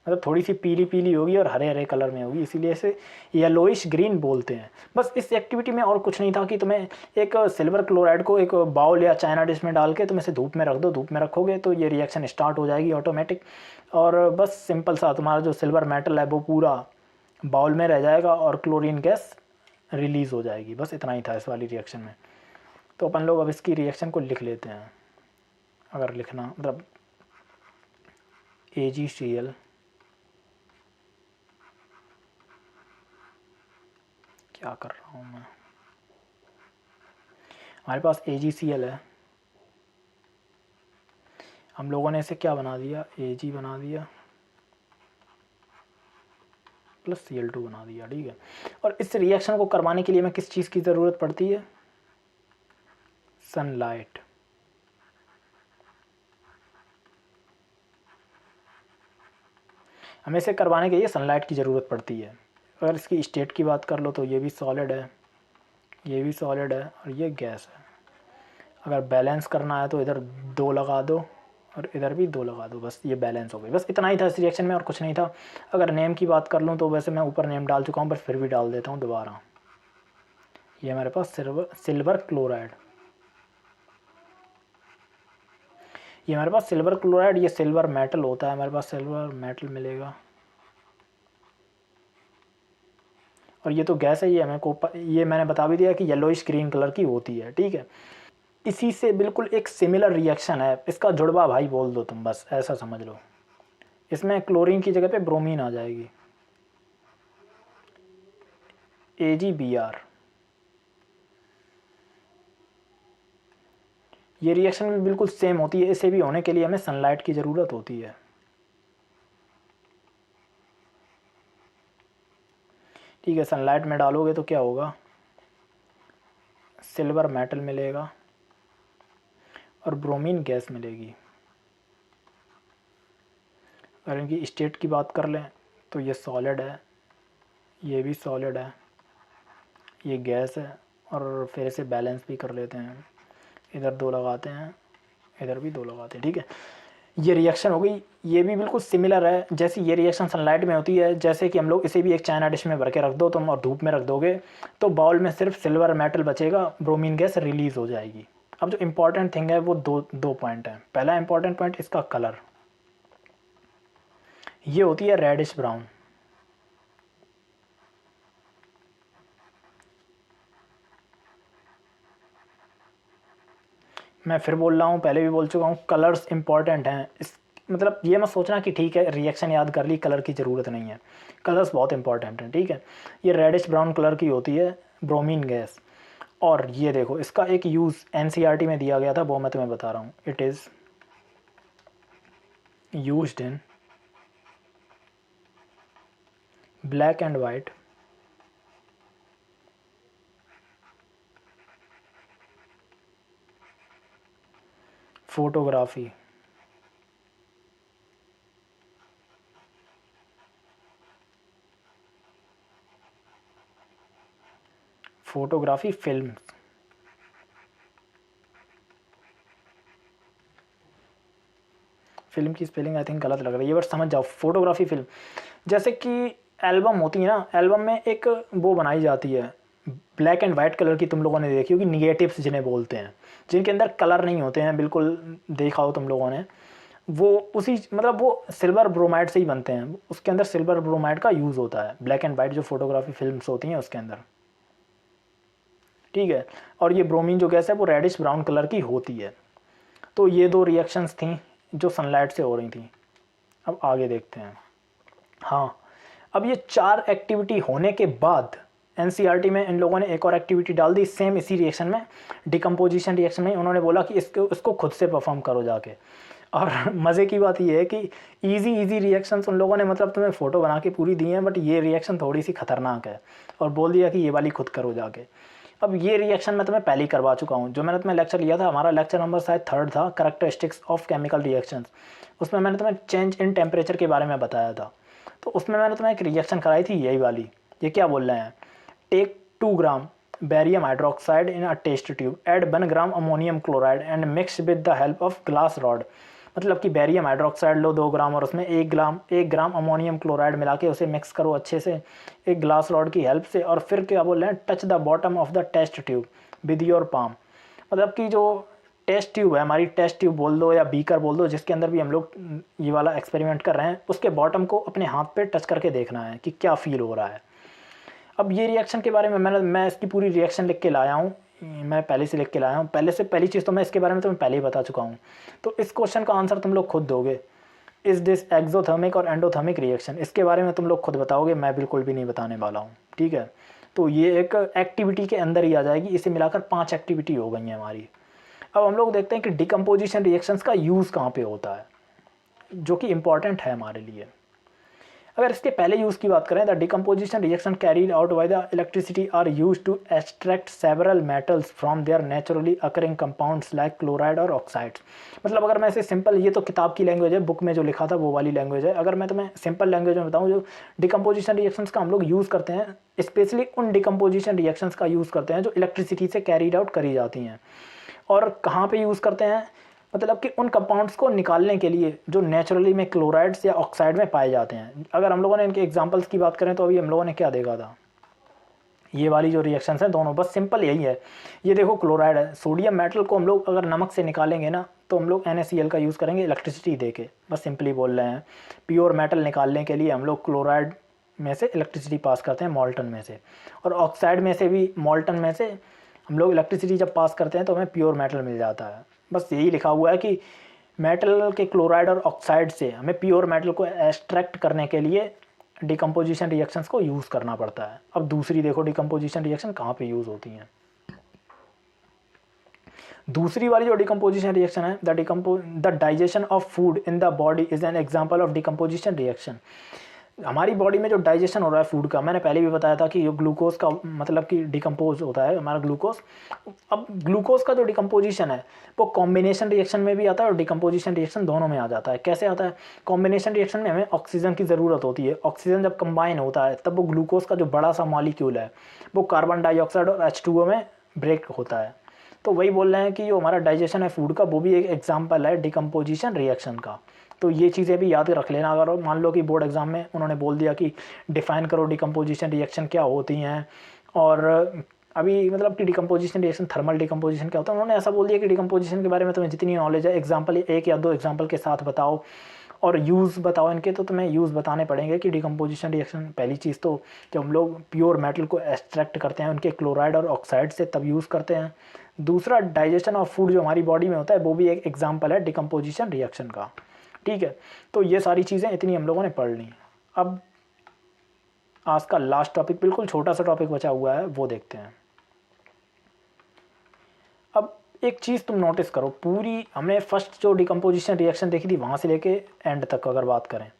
Speaker 1: मतलब थोड़ी सी पीली पीली होगी और हरे हरे कलर में होगी, इसीलिए इसे येलोइश ग्रीन बोलते हैं। बस इस एक्टिविटी में और कुछ नहीं था कि तुम्हें एक सिल्वर क्लोराइड को एक बाउल या चाइना डिश में डाल के तुम इसे धूप में रख दो, धूप में रखोगे तो ये रिएक्शन स्टार्ट हो जाएगी ऑटोमेटिक, और बस सिंपल सा तुम्हारा जो सिल्वर मेटल है वो पूरा बाउल में रह जाएगा और क्लोरीन गैस रिलीज़ हो जाएगी। बस इतना ही था इस वाली रिएक्शन में। तो अपन लोग अब इसकी रिएक्शन को लिख लेते हैं, अगर लिखना मतलब AgCl क्या कर रहा हूँ मैं, हमारे पास AgCl है, हम लोगों ने इसे क्या बना दिया Ag बना दिया प्लस Cl2 बना दिया, ठीक है। और इस रिएक्शन को करवाने के लिए हमें किस चीज़ की ज़रूरत पड़ती है, सनलाइट। हमें इसे करवाने के लिए सनलाइट की ज़रूरत पड़ती है। अगर इसकी स्टेट की बात कर लो तो ये भी सॉलिड है, ये भी सॉलिड है और ये गैस है। अगर बैलेंस करना है तो इधर 2 लगा दो और इधर भी 2 लगा दो, बस ये बैलेंस हो गई। बस इतना ही था इस रिएक्शन में और कुछ नहीं था। अगर नेम की बात कर लूँ तो वैसे मैं ऊपर नेम डाल चुका हूँ, बस फिर भी डाल देता हूँ दोबारा। ये हमारे पास सिल्वर क्लोराइड, ये हमारे पास सिल्वर क्लोराइड, ये सिल्वर मेटल होता है, हमारे पास सिल्वर मेटल मिलेगा। और ये तो गैस है, ये हमें को ये मैंने बता भी दिया कि येलोइश ग्रीन कलर की होती है, ठीक है। इसी से बिल्कुल एक सिमिलर रिएक्शन है, इसका जुड़वा भाई बोल दो तुम, बस ऐसा समझ लो। इसमें क्लोरीन की जगह पे ब्रोमीन आ जाएगी, AgBr। ये रिएक्शन भी बिल्कुल सेम होती है, इसे भी होने के लिए हमें सनलाइट की ज़रूरत होती है, ठीक है। सनलाइट में डालोगे तो क्या होगा, सिल्वर मेटल मिलेगा और ब्रोमीन गैस मिलेगी। अगर इनकी स्टेट की बात कर लें तो ये सॉलिड है, ये भी सॉलिड है, ये गैस है, और फिर इसे बैलेंस भी कर लेते हैं, इधर 2 लगाते हैं, इधर भी 2 लगाते हैं, ठीक है। ये रिएक्शन हो गई। ये भी बिल्कुल सिमिलर है, जैसे ये रिएक्शन सनलाइट में होती है, जैसे कि हम लोग इसे भी एक चाइना डिश में भर के रख दो तुम और धूप में रख दोगे तो बाउल में सिर्फ सिल्वर मेटल बचेगा, ब्रोमीन गैस रिलीज़ हो जाएगी। अब जो इंपॉर्टेंट थिंग है वो दो पॉइंट है। पहला इंपॉर्टेंट पॉइंट इसका कलर, ये होती है रेडिश ब्राउन, मैं फिर बोल रहा हूँ, पहले भी बोल चुका हूँ, कलर्स इंपॉर्टेंट हैं। इस मतलब ये मत सोचना कि ठीक है रिएक्शन याद कर ली, कलर की ज़रूरत नहीं है, कलर्स बहुत इंपॉर्टेंट हैं, ठीक है। ये रेडिश ब्राउन कलर की होती है ब्रोमीन गैस। और ये देखो इसका एक यूज़ NCERT में दिया गया था, वो मैं तुम्हें बता रहा हूँ। It is used in black and white photography, photography film, film की स्पेलिंग आई थिंक गलत लग रही है, बट समझ जाओ, फोटोग्राफी फिल्म। जैसे कि एल्बम होती है ना, एल्बम में एक वो बनाई जाती है ब्लैक एंड वाइट कलर की, तुम लोगों ने देखी होगी, निगेटिव्स जिन्हें बोलते हैं, जिनके अंदर कलर नहीं होते हैं, बिल्कुल देखा हो तुम लोगों ने। वो उसी मतलब वो सिल्वर ब्रोमाइड से ही बनते हैं, उसके अंदर सिल्वर ब्रोमाइड का यूज़ होता है ब्लैक एंड वाइट जो फोटोग्राफी फिल्म्स होती हैं उसके अंदर, ठीक है। और ये ब्रोमीन जो गैस है वो रेडिश ब्राउन कलर की होती है। तो ये दो रिएक्शंस थी जो सनलाइट से हो रही थी। अब आगे देखते हैं। हाँ, अब ये 4 एक्टिविटी होने के बाद एनसीईआरटी में इन लोगों ने एक और एक्टिविटी डाल दी सेम इसी रिएक्शन में, डिकम्पोजिशन रिएक्शन में। उन्होंने बोला कि इसको खुद से परफॉर्म करो जाके। और मज़े की बात ये है कि इजी रिएक्शंस उन लोगों ने मतलब तुम्हें फ़ोटो बना के पूरी दी हैं, बट ये रिएक्शन थोड़ी सी खतरनाक है, और बोल दिया कि ये वाली खुद करो जाके। अब ये रिएक्शन मैं तुम्हें पहले ही करवा चुका हूँ, जो मैंने तुम्हें लेक्चर लिया था, हमारा लेक्चर नंबर शायद 3rd था, कैरेक्टरिस्टिक्स ऑफ केमिकल रिएक्शंस। उसमें मैंने तुम्हें चेंज इन टेम्परेचर के बारे में बताया था। तो उसमें मैंने तुम्हें एक रिएक्शन कराई थी यही वाली। ये क्या बोल रहे हैं, take 2 gram barium hydroxide in a test tube, add 1 gram ammonium chloride and mix with the help of glass rod. मतलब कि बेरियम हाइड्रोक्साइड लो 2 ग्राम और उसमें 1 ग्राम अमोनियम क्लोराइड मिला के उसे मिक्स करो अच्छे से एक ग्लास रॉड की हेल्प से। और फिर क्या बोल रहे हैं, touch the bottom of the test tube with your palm. मतलब कि जो टेस्ट ट्यूब है हमारी, टेस्ट ट्यूब बोल दो या बीकर बोल दो, जिसके अंदर भी हम लोग ये वाला एक्सपेरिमेंट कर रहे हैं, उसके बॉटम को अपने हाथ पे टच करके देखना है कि क्या फील हो रहा है। अब ये रिएक्शन के बारे में मैं इसकी पूरी रिएक्शन लिख के लाया हूँ, मैं पहले से लिख के लाया हूँ। पहली चीज़ तो मैं इसके बारे में तुम्हें पहले ही बता चुका हूँ। तो इस क्वेश्चन का आंसर तुम लोग खुद दोगे। इज़ दिस एक्सोथर्मिक और एंडोथर्मिक रिएक्शन, इसके बारे में तुम लोग खुद बताओगे, मैं बिल्कुल भी नहीं बताने वाला हूँ, ठीक है। तो ये एक एक्टिविटी के अंदर ही आ जाएगी, इसे मिलाकर 5 एक्टिविटी हो गई हैं हमारी। अब हम लोग देखते हैं कि डिकम्पोजिशन रिएक्शंस का यूज़ कहाँ पे होता है, जो कि इम्पॉर्टेंट है हमारे लिए। अगर इसके पहले यूज़ की बात करें, the decomposition reaction carried out by the electricity are use to extract several metals from their naturally occurring compounds like chloride और ऑक्साइड्स। मतलब अगर मैं इसे सिंपल, ये तो किताब की लैंग्वेज है, बुक में जो लिखा था वो वाली लैंग्वेज है, अगर मैं तुम्हें सिंपल लैंग्वेज में बताऊँ, जो डिकम्पोजिशन रिएक्शंस का हम लोग यूज़ करते हैं, स्पेशली उन डिकम्पोजिशन रिएक्शंस का यूज़ करते हैं जो इलेक्ट्रिसिटी से कैरीड आउट करी जाती हैं। और कहाँ पे यूज़ करते हैं, मतलब कि उन कंपाउंड्स को निकालने के लिए जो नेचुरली में क्लोराइड्स या ऑक्साइड में पाए जाते हैं। अगर हम लोगों ने इनके एग्जांपल्स की बात करें तो अभी हम लोगों ने क्या देखा था, ये वाली जो रिएक्शंस हैं दोनों, बस सिंपल यही है। ये देखो क्लोराइड है, सोडियम मेटल को हम लोग अगर नमक से निकालेंगे ना, तो हम लोग NaCl का यूज़ करेंगे इलेक्ट्रिसिटी दे के, बस सिंपली बोल रहे हैं। प्योर मेटल निकालने के लिए हम लोग क्लोराइड में से इलेक्ट्रिसिटी पास करते हैं, मॉल्टन में से, और ऑक्साइड में से भी, मॉल्टन में से हम लोग इलेक्ट्रिसिटी जब पास करते हैं तो हमें प्योर मेटल मिल जाता है। बस यही लिखा हुआ है कि मेटल के क्लोराइड और ऑक्साइड से हमें प्योर मेटल को एक्सट्रैक्ट करने के लिए डिकम्पोजिशन रिएक्शंस को यूज़ करना पड़ता है। अब दूसरी देखो डिकम्पोजिशन रिएक्शन कहाँ पे यूज़ होती हैं। दूसरी वाली जो डिकम्पोजिशन रिएक्शन है, the digestion of food in the body is an example of decomposition reaction. हमारी बॉडी में जो डाइजेशन हो रहा है फूड का, मैंने पहले भी बताया था कि जो ग्लूकोज का मतलब कि डिकम्पोज होता है हमारा ग्लूकोज। अब ग्लूकोज का जो डिकम्पोजिशन है वो कॉम्बिनेशन रिएक्शन में भी आता है और डिकम्पोजिशन रिएक्शन दोनों में आ जाता है। कैसे आता है, कॉम्बिनेशन रिएक्शन में हमें ऑक्सीजन की ज़रूरत होती है, ऑक्सीजन जब कंबाइन होता है तब वो ग्लूकोज का जो बड़ा सा मॉलिक्यूल है वो कार्बन डाइऑक्साइड और H2O में ब्रेक होता है। तो वही बोल रहे हैं कि जो हमारा डाइजेशन है फूड का, वो भी एक एग्जाम्पल है डिकम्पोजिशन रिएक्शन का। तो ये चीज़ें भी याद रख लेना। अगर मान लो कि बोर्ड एग्जाम में उन्होंने बोल दिया कि डिफ़ाइन करो डिकम्पोजिशन रिएक्शन क्या होती हैं, और अभी मतलब कि डिकम्पोजिशन रिएक्शन, थर्मल डिकम्पोजिशन क्या होता है, उन्होंने ऐसा बोल दिया कि डिकम्पोजिशन के बारे में तुम्हें जितनी नॉलेज है, एग्जाम्पल 1 या 2 एग्जाम्पल के साथ बताओ और यूज़ बताओ इनके। तो तुम्हें यूज़ बताने पड़ेंगे कि डिकम्पोजिशन रिएक्शन, पहली चीज़ तो जब हम लोग प्योर मेटल को एक्सट्रैक्ट करते हैं उनके क्लोराइड और ऑक्साइड से, तब यूज़ करते हैं। दूसरा, डाइजेशन ऑफ फूड जो हमारी बॉडी में होता है वो भी एक एग्जाम्पल है डिकम्पोजिशन रिएक्शन का, ठीक है। तो ये सारी चीज़ें इतनी हम लोगों ने पढ़ ली। अब आज का लास्ट टॉपिक, बिल्कुल छोटा सा टॉपिक बचा हुआ है, वो देखते हैं। अब एक चीज़ तुम नोटिस करो, पूरी हमने फर्स्ट जो डिकम्पोजिशन रिएक्शन देखी थी वहाँ से लेके एंड तक अगर बात करें,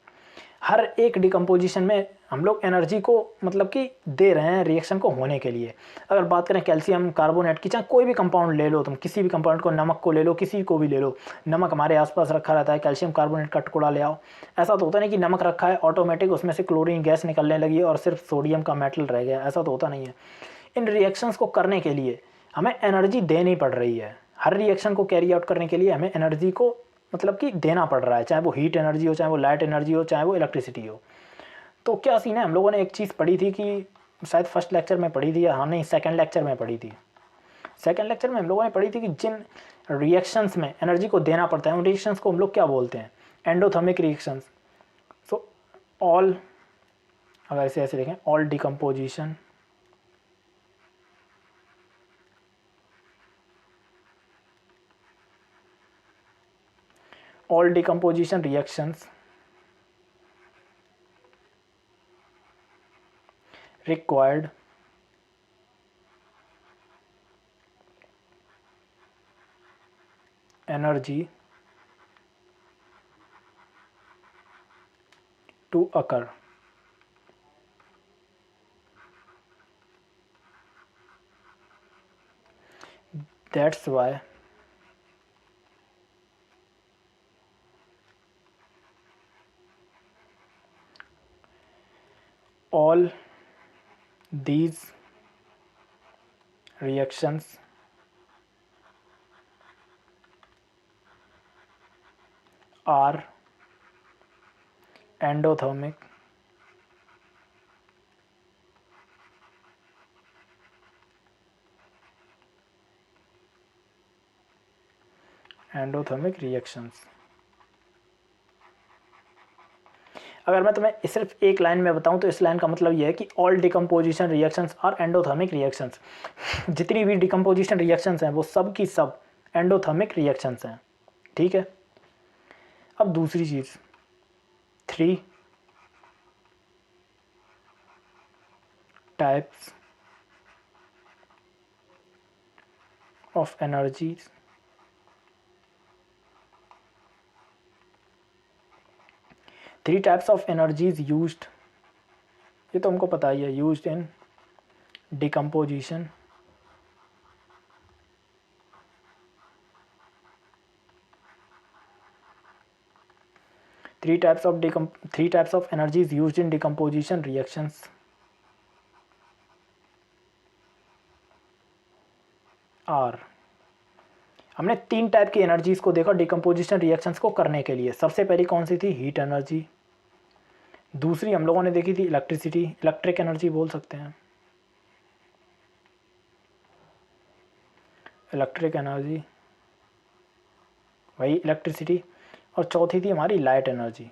Speaker 1: हर एक डिकम्पोजिशन में हम लोग एनर्जी को मतलब कि दे रहे हैं रिएक्शन को होने के लिए। अगर बात करें कैल्शियम कार्बोनेट की, चाहे कोई भी कंपाउंड ले लो तुम, किसी भी कंपाउंड को, नमक को ले लो, किसी को भी ले लो, नमक हमारे आसपास रखा रहता है, कैल्शियम कार्बोनेट का टुकड़ा ले आओ। ऐसा तो होता नहीं कि नमक रखा है ऑटोमेटिक उसमें से क्लोरीन गैस निकलने लगी और सिर्फ सोडियम का मेटल रह गया, ऐसा तो होता नहीं है। इन रिएक्शंस को करने के लिए हमें एनर्जी देनी पड़ रही है। हर रिएक्शन को कैरी आउट करने के लिए हमें एनर्जी को मतलब कि देना पड़ रहा है, चाहे वो हीट एनर्जी हो, चाहे वो लाइट एनर्जी हो, चाहे वो इलेक्ट्रिसिटी हो। तो क्या सीन है, हम लोगों ने एक चीज़ पढ़ी थी कि शायद फर्स्ट लेक्चर में पढ़ी थी, या हाँ नहीं सेकंड लेक्चर में पढ़ी थी। सेकंड लेक्चर में हम लोगों ने पढ़ी थी कि जिन रिएक्शंस में एनर्जी को देना पड़ता है उन रिएक्शंस को हम लोग क्या बोलते हैं, एंडोथर्मिक रिएक्शंस। सो ऑल, अगर इसे ऐसे देखें, all decomposition reactions required energy to occur. That's why all these reactions are endothermic reactions। अगर मैं तुम्हें सिर्फ एक लाइन में बताऊं तो इस लाइन का मतलब यह है कि all decomposition reactions are endothermic reactions. जितनी भी डिकम्पोजिशन रिएक्शंस हैं वो सब की सब एंडोथर्मिक रिएक्शंस हैं। ठीक है, अब दूसरी चीज़, 3 टाइप्स ऑफ एनर्जीज यूज्ड, ये तो हमको पता ही है, used in decomposition three types of energies used in decomposition reactions are, हमने 3 टाइप की एनर्जीज को देखा डिकम्पोजिशन रिएक्शंस को करने के लिए। सबसे पहली कौन सी थी, हीट एनर्जी। दूसरी हम लोगों ने देखी थी इलेक्ट्रिसिटी, इलेक्ट्रिक एनर्जी बोल सकते हैं, इलेक्ट्रिक एनर्जी वही इलेक्ट्रिसिटी। और चौथी थी हमारी लाइट एनर्जी,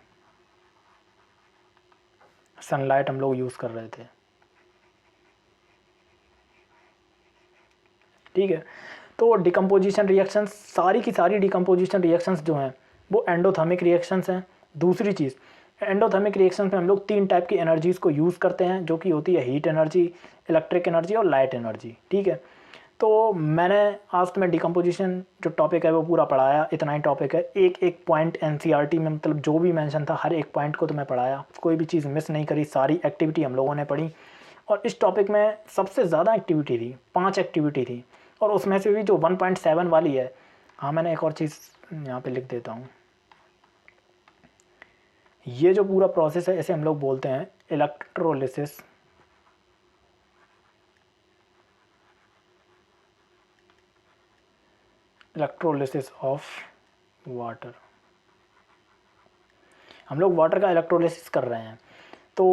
Speaker 1: सनलाइट हम लोग यूज़ कर रहे थे। ठीक है, तो डिकम्पोजिशन रिएक्शंस, सारी की सारी डिकम्पोजिशन रिएक्शंस जो हैं वो एंडोथर्मिक रिएक्शंस हैं। दूसरी चीज़, एंडोथर्मिक रिएक्शंस में हम लोग 3 टाइप की एनर्जीज़ को यूज़ करते हैं, जो कि होती है हीट एनर्जी, इलेक्ट्रिक एनर्जी और लाइट एनर्जी। ठीक है, तो मैंने आज तुम्हें डिकम्पोजिशन जो टॉपिक है वो पूरा पढ़ाया, इतना ही टॉपिक है। एक एक पॉइंट एनसीईआरटी में मतलब जो भी मेंशन था हर एक पॉइंट को तुम्हें पढ़ाया, कोई भी चीज़ मिस नहीं करी, सारी एक्टिविटी हम लोगों ने पढ़ी। और इस टॉपिक में सबसे ज़्यादा एक्टिविटी थी, 5 एक्टिविटी थी, और उसमें से भी जो 1.7 वाली है, हाँ मैंने एक और चीज़ यहाँ पे लिख देता हूँ, ये जो पूरा प्रोसेस है इसे हम लोग बोलते हैं इलेक्ट्रोलिसिस। इलेक्ट्रोलिसिस ऑफ वाटर, हम लोग वाटर का इलेक्ट्रोलिसिस कर रहे हैं। तो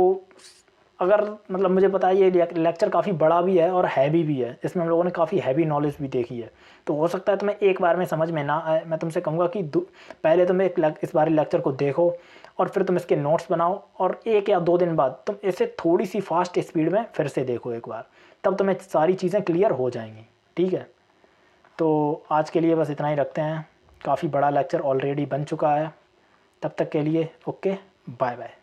Speaker 1: अगर मतलब मुझे पता है ये लेक्चर काफ़ी बड़ा भी है और हैवी भी है, इसमें हम लोगों ने काफ़ी हैवी नॉलेज भी देखी है, तो हो सकता है तुम्हें एक बार में समझ में ना आए। मैं तुमसे कहूँगा कि पहले तुम इस बार लेक्चर को देखो और फिर तुम इसके नोट्स बनाओ, और 1 या 2 दिन बाद तुम इसे थोड़ी सी फास्ट स्पीड में फिर से देखो एक बार, तब तुम्हें सारी चीज़ें क्लियर हो जाएंगी। ठीक है, तो आज के लिए बस इतना ही रखते हैं, काफ़ी बड़ा लेक्चर ऑलरेडी बन चुका है। तब तक के लिए ओके, बाय बाय।